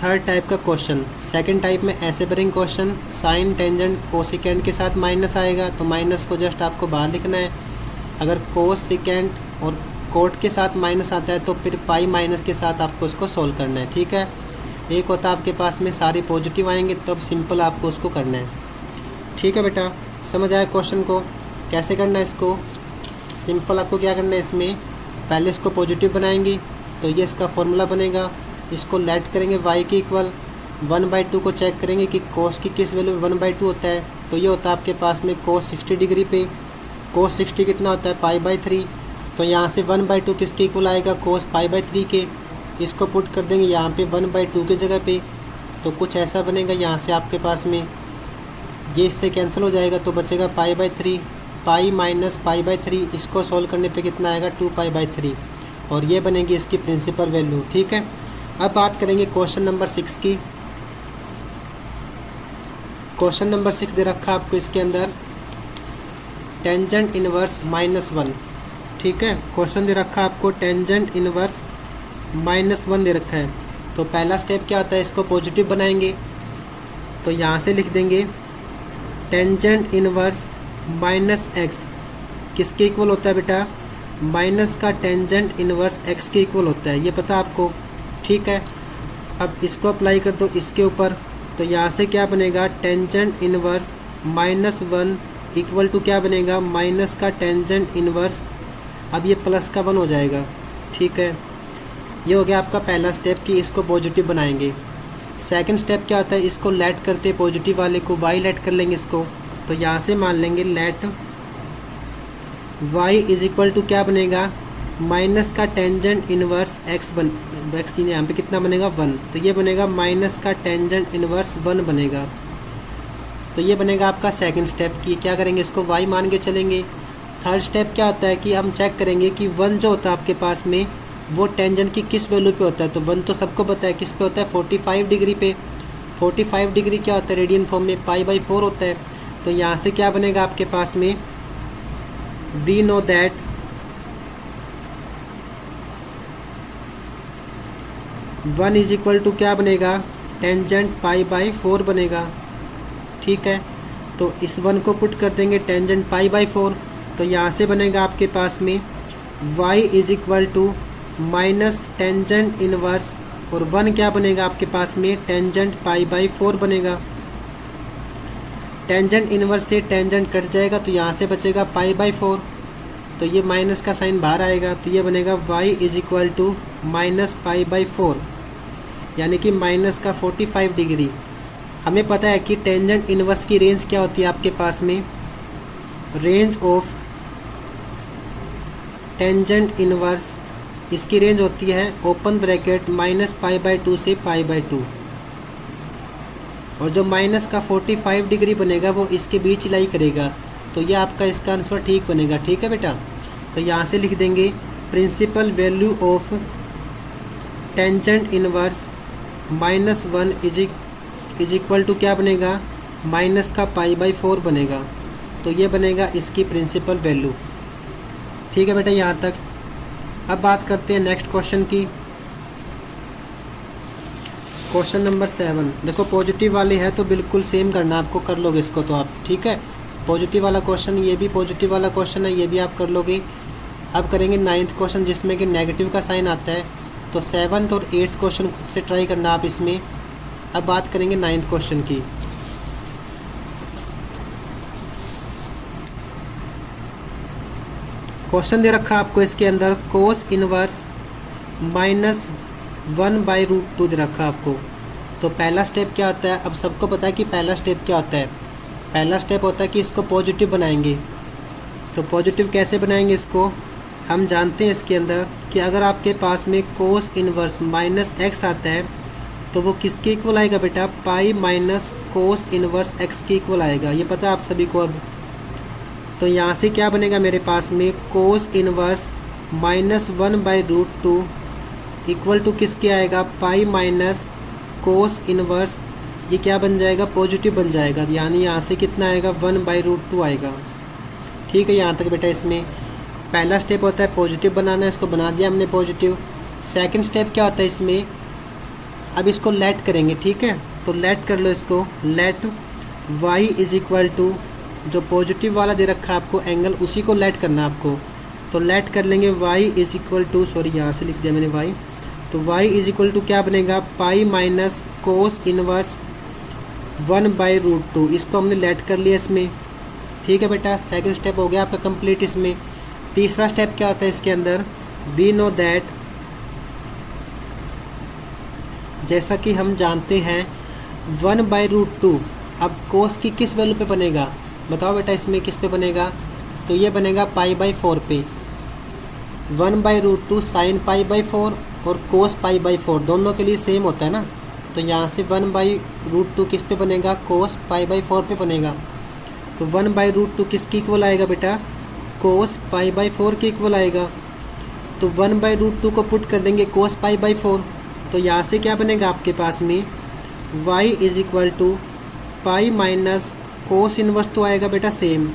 थर्ड टाइप का क्वेश्चन। सेकंड टाइप में ऐसे भरेंगे क्वेश्चन, साइन टेंजेंट कोसिकेंट के साथ माइनस आएगा, तो माइनस को जस्ट आपको बाहर लिखना है। अगर कोसिकेंट और कोट के साथ माइनस आता है तो फिर पाई माइनस के साथ आपको उसको सोल्व करना है, ठीक है। एक होता है आपके पास में सारे पॉजिटिव आएंगे तब सिंपल आपको उसको करना है, ठीक है बेटा। समझ आया क्वेश्चन को कैसे करना है इसको, सिंपल आपको क्या करना है, इसमें पहले इसको पॉजिटिव बनाएंगे तो ये इसका फॉर्मूला बनेगा। इसको लेट करेंगे y के इक्वल 1/2 को चेक करेंगे कि कोस की किस वैल्यू 1/2 होता है। तो ये होता है आपके पास में कोस 60 डिग्री पे, कोस 60 कितना होता है π/3। तो यहाँ से 1/2 किसके इक्वल आएगा, कोस π/3 के। इसको पुट कर देंगे यहाँ पे 1/2 की जगह पे, तो कुछ ऐसा बनेगा। यहाँ से आपके पास में ये इससे कैंसिल हो जाएगा तो बचेगा π/3, पाई माइनस π/3। इसको सॉल्व करने पे कितना आएगा, 2π/3, और ये बनेगी इसकी प्रिंसिपल वैल्यू, ठीक है। अब बात करेंगे क्वेश्चन नंबर 6 की। क्वेश्चन नंबर 6 दे रखा है आपको इसके अंदर टेंजेंट इनवर्स -1, ठीक है। क्वेश्चन दे रखा है आपको टेंजेंट इनवर्स -1 दे रखा है। तो पहला स्टेप क्या होता है, इसको पॉजिटिव बनाएंगे। तो यहाँ से लिख देंगे टेंजेंट इनवर्स -x किसके इक्वल होता है बेटा, माइनस का टेंजेंट इनवर्स x के इक्वल होता है, ये पता आपको, ठीक है। अब इसको अप्लाई कर दो इसके ऊपर। तो यहाँ से क्या बनेगा, टेंजेंट इनवर्स -1 इक्वल टू क्या बनेगा, माइनस का टेंजेंट इनवर्स, अब ये प्लस का 1 हो जाएगा, ठीक है। ये हो गया आपका पहला स्टेप कि इसको पॉजिटिव बनाएंगे। सेकंड स्टेप क्या होता है, इसको लेट करते पॉजिटिव वाले को y लेट कर लेंगे इसको। तो यहाँ से मान लेंगे let y is equal to क्या बनेगा, माइनस का टेंजेंट इनवर्स x यहाँ पे कितना बनेगा 1। तो ये बनेगा माइनस का टेंजेंट इनवर्स 1 बनेगा। तो ये बनेगा आपका सेकंड स्टेप की क्या करेंगे, इसको y मान के चलेंगे। थर्ड स्टेप क्या होता है कि हम चेक करेंगे कि 1 जो होता है आपके पास में वो टेंजेंट की किस वैल्यू पे होता है। तो 1 तो सबको पता है किस पे होता है, 45 डिग्री पे। 45 डिग्री क्या होता है रेडियन फॉर्म में, π/4 होता है। तो यहाँ से क्या बनेगा आपके पास में, we know that one is equal to क्या बनेगा, टेंजेंट π/4 बनेगा। ठीक है, तो इस 1 को पुट कर देंगे टेंजेंट π/4। तो यहाँ से बनेगा आपके पास में y is equal to minus tangent inverse, और 1 क्या बनेगा आपके पास में, टेंजेंट π/4 बनेगा। टेंजेंट इनवर्स से टेंजेंट कट जाएगा तो यहाँ से बचेगा π/4, तो ये माइनस का साइन बाहर आएगा। तो ये बनेगा y is equal to minus π/4, यानी कि माइनस का 45 डिग्री। हमें पता है कि टेंजेंट इनवर्स की रेंज क्या होती है आपके पास में, रेंज ऑफ टेंजेंट इनवर्स, इसकी रेंज होती है ओपन ब्रैकेट माइनस π/2 से π/2, और जो माइनस का 45 डिग्री बनेगा वो इसके बीच लाई करेगा। तो ये आपका इसका आंसर ठीक बनेगा। ठीक है बेटा, तो यहाँ से लिख देंगे principal value of tangent inverse -1 is equal to क्या बनेगा, माइनस का π/4 बनेगा। तो ये बनेगा इसकी प्रिंसिपल वैल्यू। ठीक है बेटा यहाँ तक। अब बात करते हैं नेक्स्ट क्वेश्चन की। Question number 7। देखो पॉजिटिव वाले है तो बिल्कुल सेम करना, आपको कर लोगे इसको तो आप। ठीक है, पॉजिटिव वाला क्वेश्चन, ये भी पॉजिटिव वाला क्वेश्चन है, ये भी आप कर लोगे। अब करेंगे 9th क्वेश्चन जिसमें कि नेगेटिव का साइन आता है। तो 7th और 8th क्वेश्चन खुद से ट्राई करना आप इसमें। अब बात करेंगे 9th क्वेश्चन की। क्वेश्चन दे रखा आपको इसके अंदर कोस इनवर्स -1/√2 दे रखा आपको। तो पहला स्टेप क्या होता है, अब सबको पता है कि पहला स्टेप क्या होता है। पहला स्टेप होता है कि इसको पॉजिटिव बनाएंगे। तो पॉजिटिव कैसे बनाएंगे इसको, हम जानते हैं इसके अंदर कि अगर आपके पास में कोस इनवर्स -x आता है तो वो किसके इक्वल आएगा बेटा, पाई माइनस कोस इनवर्स x के इक्वल आएगा। ये पता है आप सभी को। अब तो यहाँ से क्या बनेगा मेरे पास में, कोस इनवर्स -1/√2 इक्वल टू किसके आएगा, पाई माइनस कोस इनवर्स, ये क्या बन जाएगा, पॉजिटिव बन जाएगा। यानी यहाँ से कितना आएगा, 1/√2 आएगा। ठीक है, यहाँ तक बेटा इसमें पहला स्टेप होता है पॉजिटिव बनाना, इसको बना दिया हमने पॉजिटिव। सेकंड स्टेप क्या होता है इसमें, अब इसको लेट करेंगे। ठीक है, तो लेट कर लो इसको, let y is equal to, जो पॉजिटिव वाला दे रखा है आपको एंगल, उसी को लेट करना है आपको। तो लेट कर लेंगे y is equal to, sorry यहाँ से लिख दिया मैंने y। तो y इज इक्वल टू क्या बनेगा, पाई माइनस कोस इनवर्स 1/√2। इसको हमने लेट कर लिया इसमें। ठीक है बेटा, सेकंड स्टेप हो गया आपका कंप्लीट इसमें। तीसरा स्टेप क्या होता है इसके अंदर, वी नो दैट, जैसा कि हम जानते हैं 1/√2। अब कोस की किस वैल्यू पे बनेगा, बताओ बेटा इसमें किस पे बनेगा। तो ये बनेगा π/4 पे। 1/√2 साइन π/4 और कोस π/4 दोनों के लिए सेम होता है ना। तो यहाँ से 1/√2 किस पे बनेगा, कोस π/4 पे बनेगा। तो 1/√2 किसकी इक्वल आएगा बेटा, कोस π/4 के इक्वल आएगा। तो 1/√2 को पुट कर देंगे कोस π/4। तो यहाँ से क्या बनेगा आपके पास में, y is equal to pi minus cos inverse तो आएगा बेटा सेम,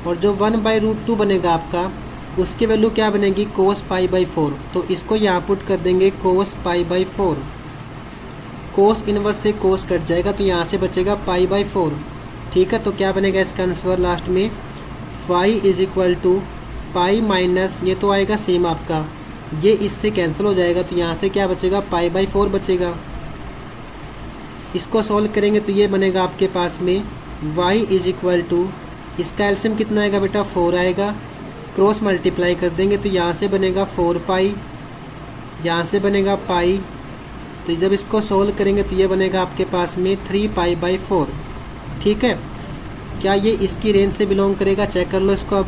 और जो 1/√2 बनेगा आपका, उसकी वैल्यू क्या बनेगी, कोस π/4। तो इसको यहाँ पुट कर देंगे कोस π/4। कोस इनवर्स से कोस कट जाएगा तो यहाँ से बचेगा π/4। ठीक है, तो क्या बनेगा इसका आंसर लास्ट में, y is equal to pi minus, ये तो आएगा सेम आपका, ये इससे कैंसिल हो जाएगा। तो यहाँ से क्या बचेगा, π/4 बचेगा। इसको सॉल्व करेंगे तो ये बनेगा आपके पास में y इज इक्वल टू, इसका एलसीएम कितना आएगा बेटा, 4 आएगा। क्रॉस मल्टीप्लाई कर देंगे तो यहाँ से बनेगा 4π, यहाँ से बनेगा पाई। तो जब इसको सॉल्व करेंगे तो ये बनेगा आपके पास में 3π/4। ठीक है, क्या ये इसकी रेंज से बिलोंग करेगा, चेक कर लो इसको। अब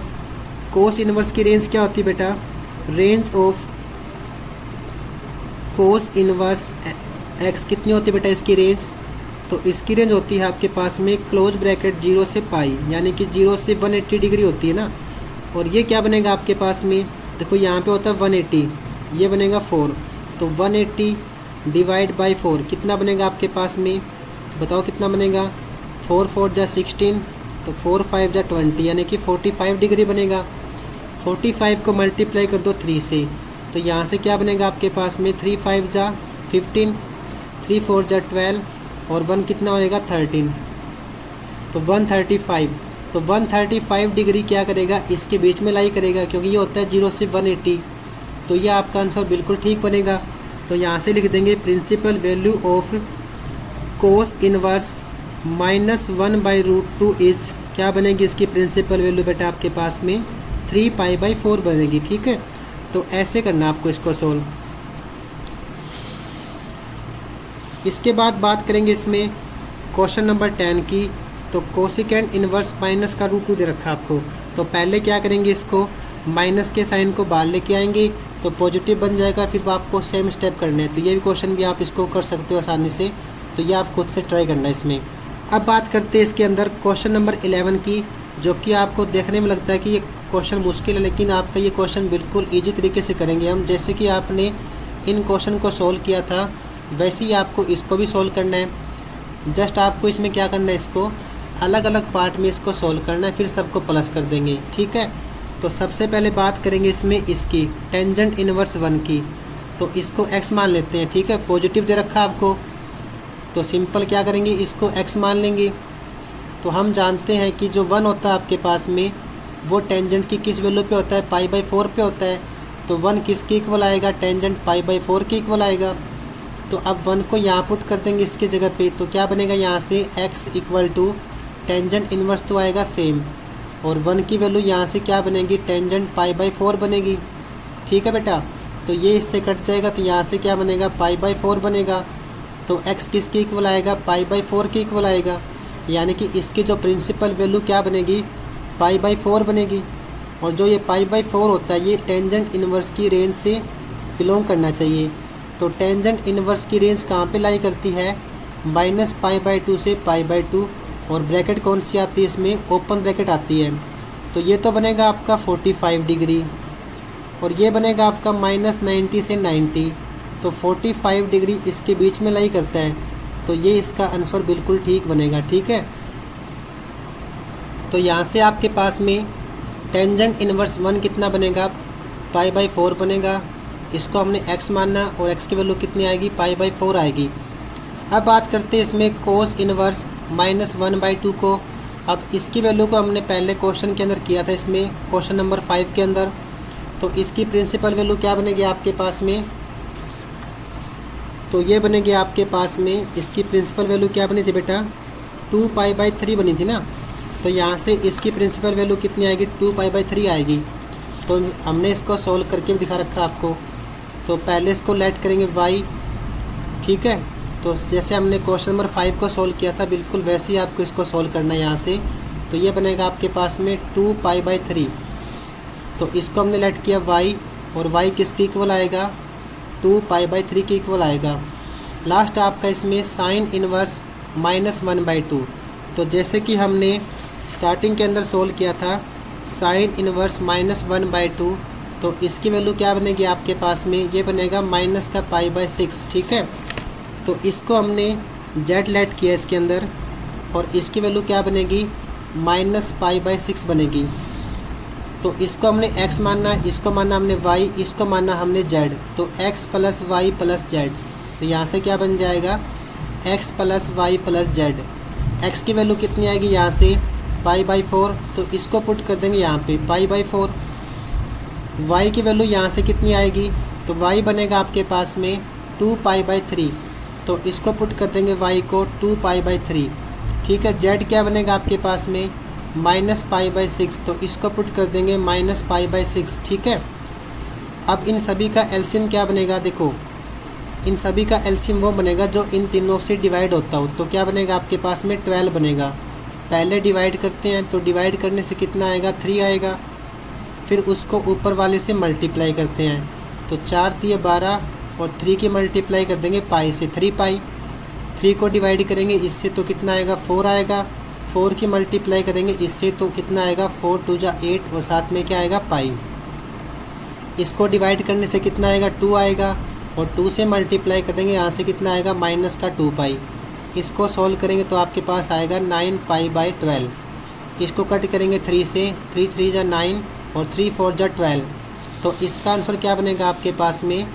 कोस इनवर्स की रेंज क्या होती है बेटा, range of cos inverse x कितनी होती है बेटा इसकी रेंज। तो इसकी रेंज होती है आपके पास में क्लोज ब्रैकेट 0 से पाई, यानी कि 0 से 180 डिग्री होती है ना। और ये क्या बनेगा आपके पास में, देखो यहाँ पे होता है 180, ये बनेगा 4। तो 180 डिवाइड बाई 4 कितना बनेगा आपके पास में, बताओ कितना बनेगा। 4 4 जा 16, तो 4 5 जा 20, यानी कि 45 डिग्री बनेगा। 45 को मल्टीप्लाई कर दो 3 से, तो यहाँ से क्या बनेगा आपके पास में, 3 5 जा 15, 3 4 जा 12 और 1 कितना होएगा 13, तो 135। तो 135 डिग्री क्या करेगा, इसके बीच में लाई करेगा, क्योंकि ये होता है 0 से 180। तो ये आपका आंसर बिल्कुल ठीक बनेगा। तो यहाँ से लिख देंगे principal value of cos inverse -1/√2 is, क्या बनेगी इसकी प्रिंसिपल वैल्यू बेटा आपके पास में 3π/4 बनेगी। ठीक है, तो ऐसे करना आपको इसको सोल्व। इसके बाद बात करेंगे इसमें क्वेश्चन नंबर 10 की। तो कोसिकेंड इनवर्स माइनस का √2 दे रखा आपको। तो पहले क्या करेंगे, इसको माइनस के साइन को बाहर लेके आएंगे तो पॉजिटिव बन जाएगा, फिर आपको सेम स्टेप करना है। तो ये भी क्वेश्चन भी आप इसको कर सकते हो आसानी से, तो ये आप खुद से ट्राई करना है इसमें। अब बात करते हैं इसके अंदर क्वेश्चन नंबर 11 की, जो कि आपको देखने में लगता है कि ये क्वेश्चन मुश्किल है, लेकिन आपका ये क्वेश्चन बिल्कुल ईजी तरीके से करेंगे हम। जैसे कि आपने इन क्वेश्चन को सोल्व किया था, वैसे ही आपको इसको भी सोल्व करना है। जस्ट आपको इसमें क्या करना है, इसको अलग अलग पार्ट में इसको सोल्व करना है, फिर सबको प्लस कर देंगे। ठीक है, तो सबसे पहले बात करेंगे इसमें इसकी टेंजेंट इनवर्स 1 की। तो इसको x मान लेते हैं। ठीक है, पॉजिटिव दे रखा आपको, तो सिंपल क्या करेंगे, इसको x मान लेंगे। तो हम जानते हैं कि जो 1 होता है आपके पास में, वो टेंजेंट की किस वैल्यू पे होता है, π/4 पे होता है। तो 1 किसके इक्वल आएगा, टेंजेंट π/4 के इक्वल आएगा। तो अब 1 को यहाँ पुट कर देंगे इसकी जगह पे, तो क्या बनेगा यहाँ से x equal to tangent inverse तो आएगा सेम, और 1 की वैल्यू यहाँ से क्या बनेगी, टेंजेंट π/4 बनेगी। ठीक है बेटा, तो ये इससे कट जाएगा, तो यहाँ से क्या बनेगा, π/4 बनेगा। तो x किसके इक्वल आएगा, π/4 के इक्वल आएगा, यानी कि इसकी जो प्रिंसिपल वैल्यू क्या बनेगी, π/4 बनेगी। और जो ये π/4 होता है, ये टेंजेंट इन्वर्स की रेंज से बिलोंग करना चाहिए। तो टेंजेंट इन्वर्स की रेंज कहाँ पे लाई करती है, -π/2 से π/2, और ब्रैकेट कौन सी आती है इसमें, ओपन ब्रैकेट आती है। तो ये तो बनेगा आपका 45 डिग्री, और ये बनेगा आपका -90 से 90, तो 45 डिग्री इसके बीच में लाई करता है। तो ये इसका आंसर बिल्कुल ठीक बनेगा। ठीक है, तो यहाँ से आपके पास में टेंजेंट इनवर्स 1 कितना बनेगा, π/4 बनेगा। इसको हमने x मानना, और x की वैल्यू कितनी आएगी, π/4 आएगी। अब बात करते हैं इसमें कोस इनवर्स -1/2 को। अब इसकी वैल्यू को हमने पहले क्वेश्चन के अंदर किया था, इसमें क्वेश्चन नंबर 5 के अंदर। तो इसकी प्रिंसिपल वैल्यू क्या बनेगी आपके पास में, तो ये बनेगी आपके पास में, इसकी प्रिंसिपल वैल्यू क्या बनी थी बेटा, 2π/3 बनी थी ना। तो यहाँ से इसकी प्रिंसिपल वैल्यू कितनी आएगी, 2π/3 आएगी। तो हमने इसको सॉल्व करके भी दिखा रखा आपको। तो पहले इसको लेट करेंगे y। ठीक है, तो जैसे हमने क्वेश्चन नंबर 5 को सॉल्व किया था, बिल्कुल वैसे ही आपको इसको सॉल्व करना है यहाँ से। तो ये बनेगा आपके पास में 2π/3। तो इसको हमने लेट किया y, और y किसके इक्वल आएगा, 2π/3 के इक्वल आएगा। लास्ट आपका इसमें साइन इनवर्स -1/2। तो जैसे कि हमने स्टार्टिंग के अंदर सोल्व किया था साइन इनवर्स -1/2, तो इसकी वैल्यू क्या बनेगी आपके पास में, ये बनेगा -π/6। ठीक है, तो इसको हमने z लेट किया इसके अंदर, और इसकी वैल्यू क्या बनेगी, -π/6 बनेगी। तो इसको हमने x मानना, इसको मानना हमने y, इसको मानना हमने z। तो x + y + z, तो यहाँ से क्या बन जाएगा, x + y + z। x की वैल्यू कितनी आएगी यहाँ से, π/4, तो इसको पुट कर देंगे यहाँ पे π/4। y की वैल्यू यहाँ से कितनी आएगी, तो y बनेगा आपके पास में 2π/3, तो इसको पुट कर देंगे y को 2π/3। ठीक है, z क्या बनेगा आपके पास में, -π/6, तो इसको पुट कर देंगे -π/6। ठीक है, अब इन सभी का एलसीएम क्या बनेगा, देखो इन सभी का एलसीएम वो बनेगा जो इन तीनों से डिवाइड होता हो। तो क्या बनेगा आपके पास में, 12 बनेगा। पहले डिवाइड करते हैं, तो डिवाइड करने से कितना आएगा, 3 आएगा। फिर उसको ऊपर वाले से मल्टीप्लाई करते हैं, तो 4 × 12, और 3 की मल्टीप्लाई कर देंगे पाई से, 3π। 3 को डिवाइड करेंगे इससे, तो कितना आएगा, 4 आएगा। 4 की मल्टीप्लाई करेंगे इससे, तो कितना आएगा, 4 × 2 = 8, और साथ में क्या आएगा, पाई। इसको डिवाइड करने से कितना आएगा 2 आएगा, और 2 से मल्टीप्लाई करेंगे यहाँ से कितना आएगा माइनस का 2 पाई। इसको सॉल्व करेंगे तो आपके पास आएगा 9 पाई बाई 12। इसको कट करेंगे 3 से, 3 3 जा 9 और 3 4 जा 12। तो इसका आंसर क्या बनेगा आपके पास में,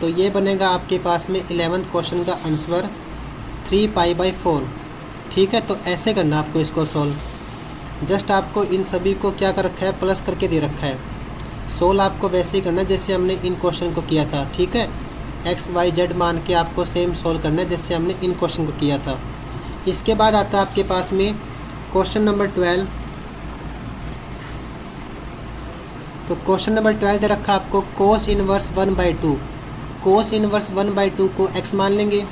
तो ये बनेगा आपके पास में 11th क्वेश्चन का आंसर 3 पाई बाई 4। ठीक है, तो ऐसे करना आपको इसको सॉल्व। जस्ट आपको इन सभी को क्या कर रखा है, प्लस करके दे रखा है। सोल्व आपको वैसे ही करना है जैसे हमने इन क्वेश्चन को किया था। ठीक है, एक्स वाई जेड मान के आपको सेम सोल्व करना है जैसे हमने इन क्वेश्चन को किया था। इसके बाद आता है आपके पास में क्वेश्चन नंबर 12। तो क्वेश्चन नंबर 12 दे रखा आपको कोस इनवर्स 1/2। कोस इनवर्स 1/2 को एक्स मान लेंगे।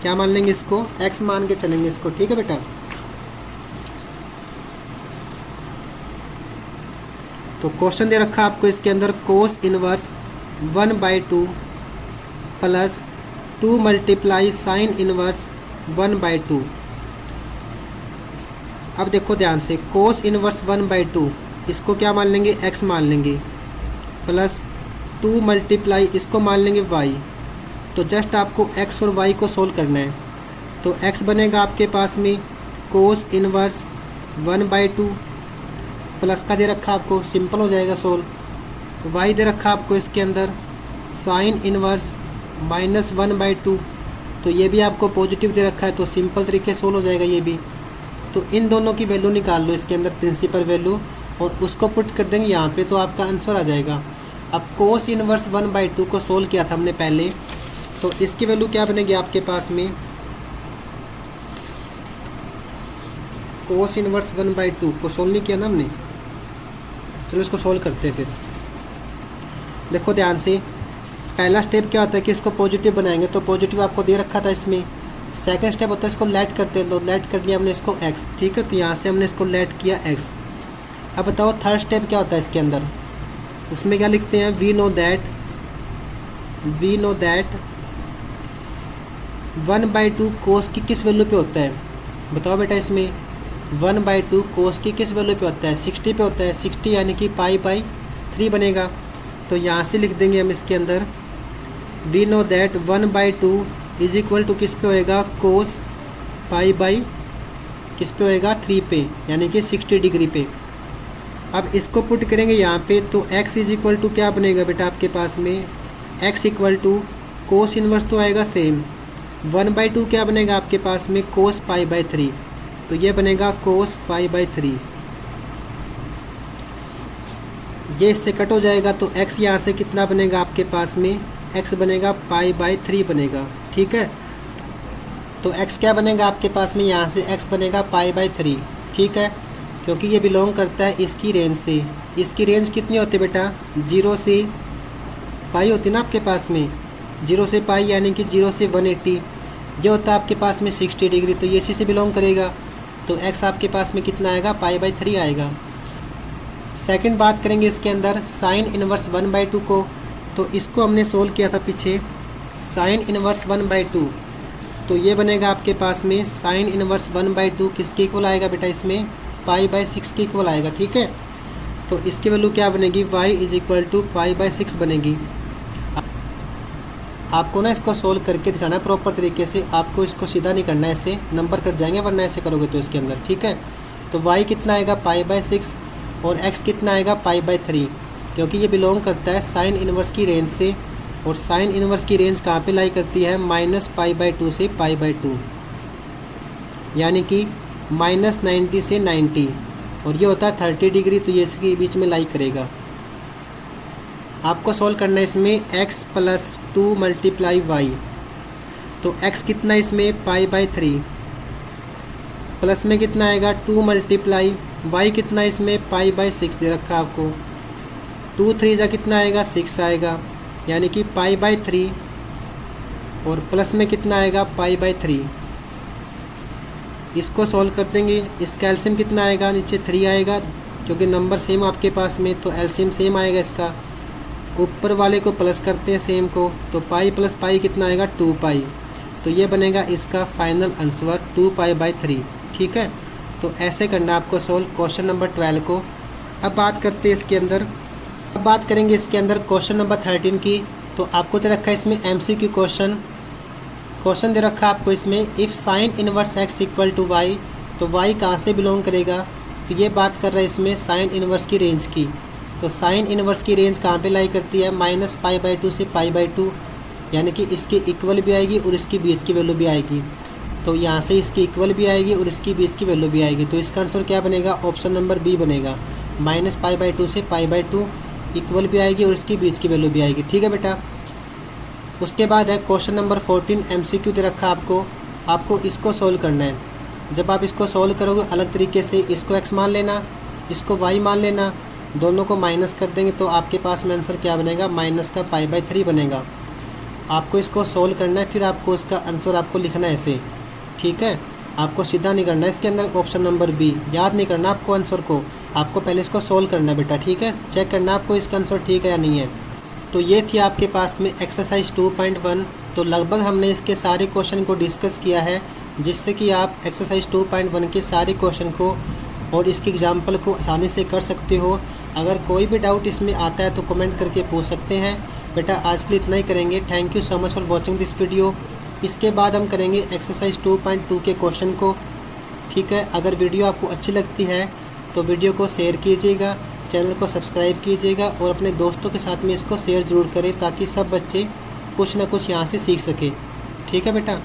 क्या मान लेंगे, इसको एक्स मान के चलेंगे इसको। ठीक है बेटा, तो क्वेश्चन दे रखा आपको इसके अंदर कोस inverse 1/2 plus 2 multiply sign inverse 1/2। अब देखो ध्यान से, कोस इनवर्स 1/2 इसको क्या मान लेंगे, एक्स मान लेंगे, प्लस 2 मल्टीप्लाई इसको मान लेंगे वाई। तो जस्ट आपको एक्स और वाई को सोल्व करना है। तो एक्स बनेगा आपके पास में कोस इनवर्स 1/2 प्लस का दे रखा आपको, सिंपल हो जाएगा सोल्व। वाई दे रखा आपको इसके अंदर साइन इनवर्स -1/2। तो ये भी आपको पॉजिटिव दे रखा है, तो सिंपल तरीके से सोल्व हो जाएगा ये भी। तो इन दोनों की वैल्यू निकाल लो इसके अंदर, प्रिंसिपल वैल्यू, और उसको पुट कर देंगे यहाँ पे, तो आपका आंसर आ जाएगा। अब कोस इनवर्स 1/2 को सोल्व किया था हमने पहले, तो इसकी वैल्यू क्या बनेगी आपके पास में, कोस इनवर्स 1/2 को सोल्व नहीं किया ना हमने। चलो इसको सोल्व करते हैं फिर। देखो ध्यान से, पहला स्टेप क्या होता है कि इसको पॉजिटिव बनाएंगे, तो पॉजिटिव आपको दे रखा था इसमें। सेकंड स्टेप होता है इसको लेट करते हैं, तो लेट कर लिया हमने इसको एक्स। ठीक है, तो यहाँ से हमने इसको लेट किया एक्स। अब बताओ थर्ड स्टेप क्या होता है इसके अंदर, उसमें क्या लिखते हैं, वी नो दैट 1/2 कोस की किस वैल्यू पे होता है। बताओ बेटा, इसमें 1/2 कोस की किस वैल्यू पे होता है, 60 पे होता है। 60 यानी कि पाई बाई 3 बनेगा। तो यहाँ से लिख देंगे हम इसके अंदर, we know that 1/2 is equal to किस पे होएगा, कोस पाई बाई किस पे होएगा, 3 पे, यानी कि 60 डिग्री पे। अब इसको पुट करेंगे यहाँ पे, तो x इज इक्वल टू क्या बनेगा बेटा आपके पास में, x equal to cos inverse तो आएगा सेम, 1/2 क्या बनेगा आपके पास में, कोस पाई बाई 3। तो ये बनेगा कोस पाई बाई 3। ये इससे कट हो जाएगा, तो x यहाँ से कितना बनेगा आपके पास में, x बनेगा पाई बाई 3 बनेगा। ठीक है, तो x क्या बनेगा आपके पास में, यहाँ से x बनेगा पाई बाई 3। ठीक है, क्योंकि ये बिलोंग करता है इसकी रेंज से। इसकी रेंज कितनी होती है बेटा, 0 से पाई होती है ना आपके पास में, 0 से पाई यानी कि 0 से 180। ये होता है आपके पास में 60 डिग्री, तो ये इसी से बिलोंग करेगा। तो x आपके पास में कितना आएगा, पाई बाई 3 आएगा। सेकंड बात करेंगे इसके अंदर साइन इनवर्स 1/2 को, तो इसको हमने सोल्व किया था पीछे, साइन इनवर्स 1/2। तो ये बनेगा आपके पास में साइन इनवर्स 1/2 किसके इक्वल आएगा बेटा, इसमें पाई बाई 6 के इक्वल आएगा। ठीक है, तो इसकी वैल्यू क्या बनेगी, y is equal to pi by 6 बनेगी। आपको ना इसको सोल्व करके दिखाना है प्रॉपर तरीके से, आपको इसको सीधा नहीं करना है, ऐसे नंबर कट जाएंगे वरना ऐसे करोगे तो इसके अंदर। ठीक है, तो y कितना आएगा, पाई बाई 6, और x कितना आएगा, पाई बाई 3, क्योंकि ये बिलोंग करता है साइन इनवर्स की रेंज से, और साइन इनवर्स की रेंज कहाँ पे लाई करती है, -पाई/2 से पाई/2, यानी कि -90 से 90, और ये होता है 30 डिग्री, तो ये इसके बीच में लाई करेगा। आपको सोल्व करना है इसमें x + 2 मल्टीप्लाई y। तो x कितना इसमें, पाई/3, प्लस में कितना आएगा 2 मल्टीप्लाई y कितना इसमें, पाई/6 दे रखा आपको, 2 3 जा कितना आएगा, 6 आएगा, यानी कि पाई/3, और प्लस में कितना आएगा, पाई/3। इसको सॉल्व कर देंगे, इसका एलसीएम कितना आएगा, नीचे 3 आएगा, क्योंकि नंबर सेम आपके पास में, तो एलसीएम सेम आएगा इसका। ऊपर वाले को प्लस करते हैं सेम को, तो पाई प्लस पाई कितना आएगा, 2 पाई। तो ये बनेगा इसका फाइनल आंसर 2 पाई/3। ठीक है, तो ऐसे करना आपको सोल्व क्वेश्चन नंबर 12 को। अब बात करते हैं इसके अंदर अब बात करेंगे इसके अंदर क्वेश्चन नंबर 13 की। तो आपको दे रखा है इसमें MCQ क्वेश्चन दे रखा है आपको इसमें, if sine inverse x equal to y, तो y कहाँ से बिलोंग करेगा। तो ये बात कर रहा है इसमें साइन इनवर्स की रेंज की। तो साइन इनवर्स की रेंज कहाँ पे लाई करती है, -π/2 से π/2, यानी कि इसके इक्वल भी आएगी और इसकी बीच की वैल्यू भी आएगी। तो यहाँ से इसकी इक्वल भी आएगी और इसकी बीच की वैल्यू भी आएगी। तो इसका आंसर क्या बनेगा, ऑप्शन नंबर बी बनेगा। -π/2 से π/2 इक्वल भी आएगी और इसकी बीच की वैल्यू भी आएगी। ठीक है बेटा। उसके बाद है क्वेश्चन नंबर 14 MCQ दे रखा आपको इसको सोल्व करना है। जब आप इसको सोल्व करोगे अलग तरीके से, इसको x मान लेना, इसको y मान लेना, दोनों को माइनस कर देंगे तो आपके पास में आंसर क्या बनेगा, -π/3 बनेगा। आपको इसको सोल्व करना है, फिर आपको इसका आंसर आपको लिखना है ऐसे। ठीक है, आपको सीधा नहीं करना है इसके अंदर ऑप्शन नंबर बी, याद नहीं करना आपको आंसर को, आपको पहले इसको सोल्व करना है बेटा। ठीक है, चेक करना आपको इसका आंसर ठीक है या नहीं है। तो ये थी आपके पास में एक्सरसाइज 2.1। तो लगभग हमने इसके सारे क्वेश्चन को डिस्कस किया है, जिससे कि आप एक्सरसाइज 2.1 के सारे क्वेश्चन को और इसके एग्जाम्पल को आसानी से कर सकते हो। अगर कोई भी डाउट इसमें आता है तो कमेंट करके पूछ सकते हैं। बेटा आज के लिए इतना ही करेंगे। Thank you so much for watching this video. इसके बाद हम करेंगे एक्सरसाइज 2.2 के क्वेश्चन को। ठीक है, अगर वीडियो आपको अच्छी लगती है तो वीडियो को शेयर कीजिएगा, चैनल को सब्सक्राइब कीजिएगा और अपने दोस्तों के साथ में इसको शेयर ज़रूर करें, ताकि सब बच्चे कुछ ना कुछ यहाँ से सीख सकें। ठीक है बेटा।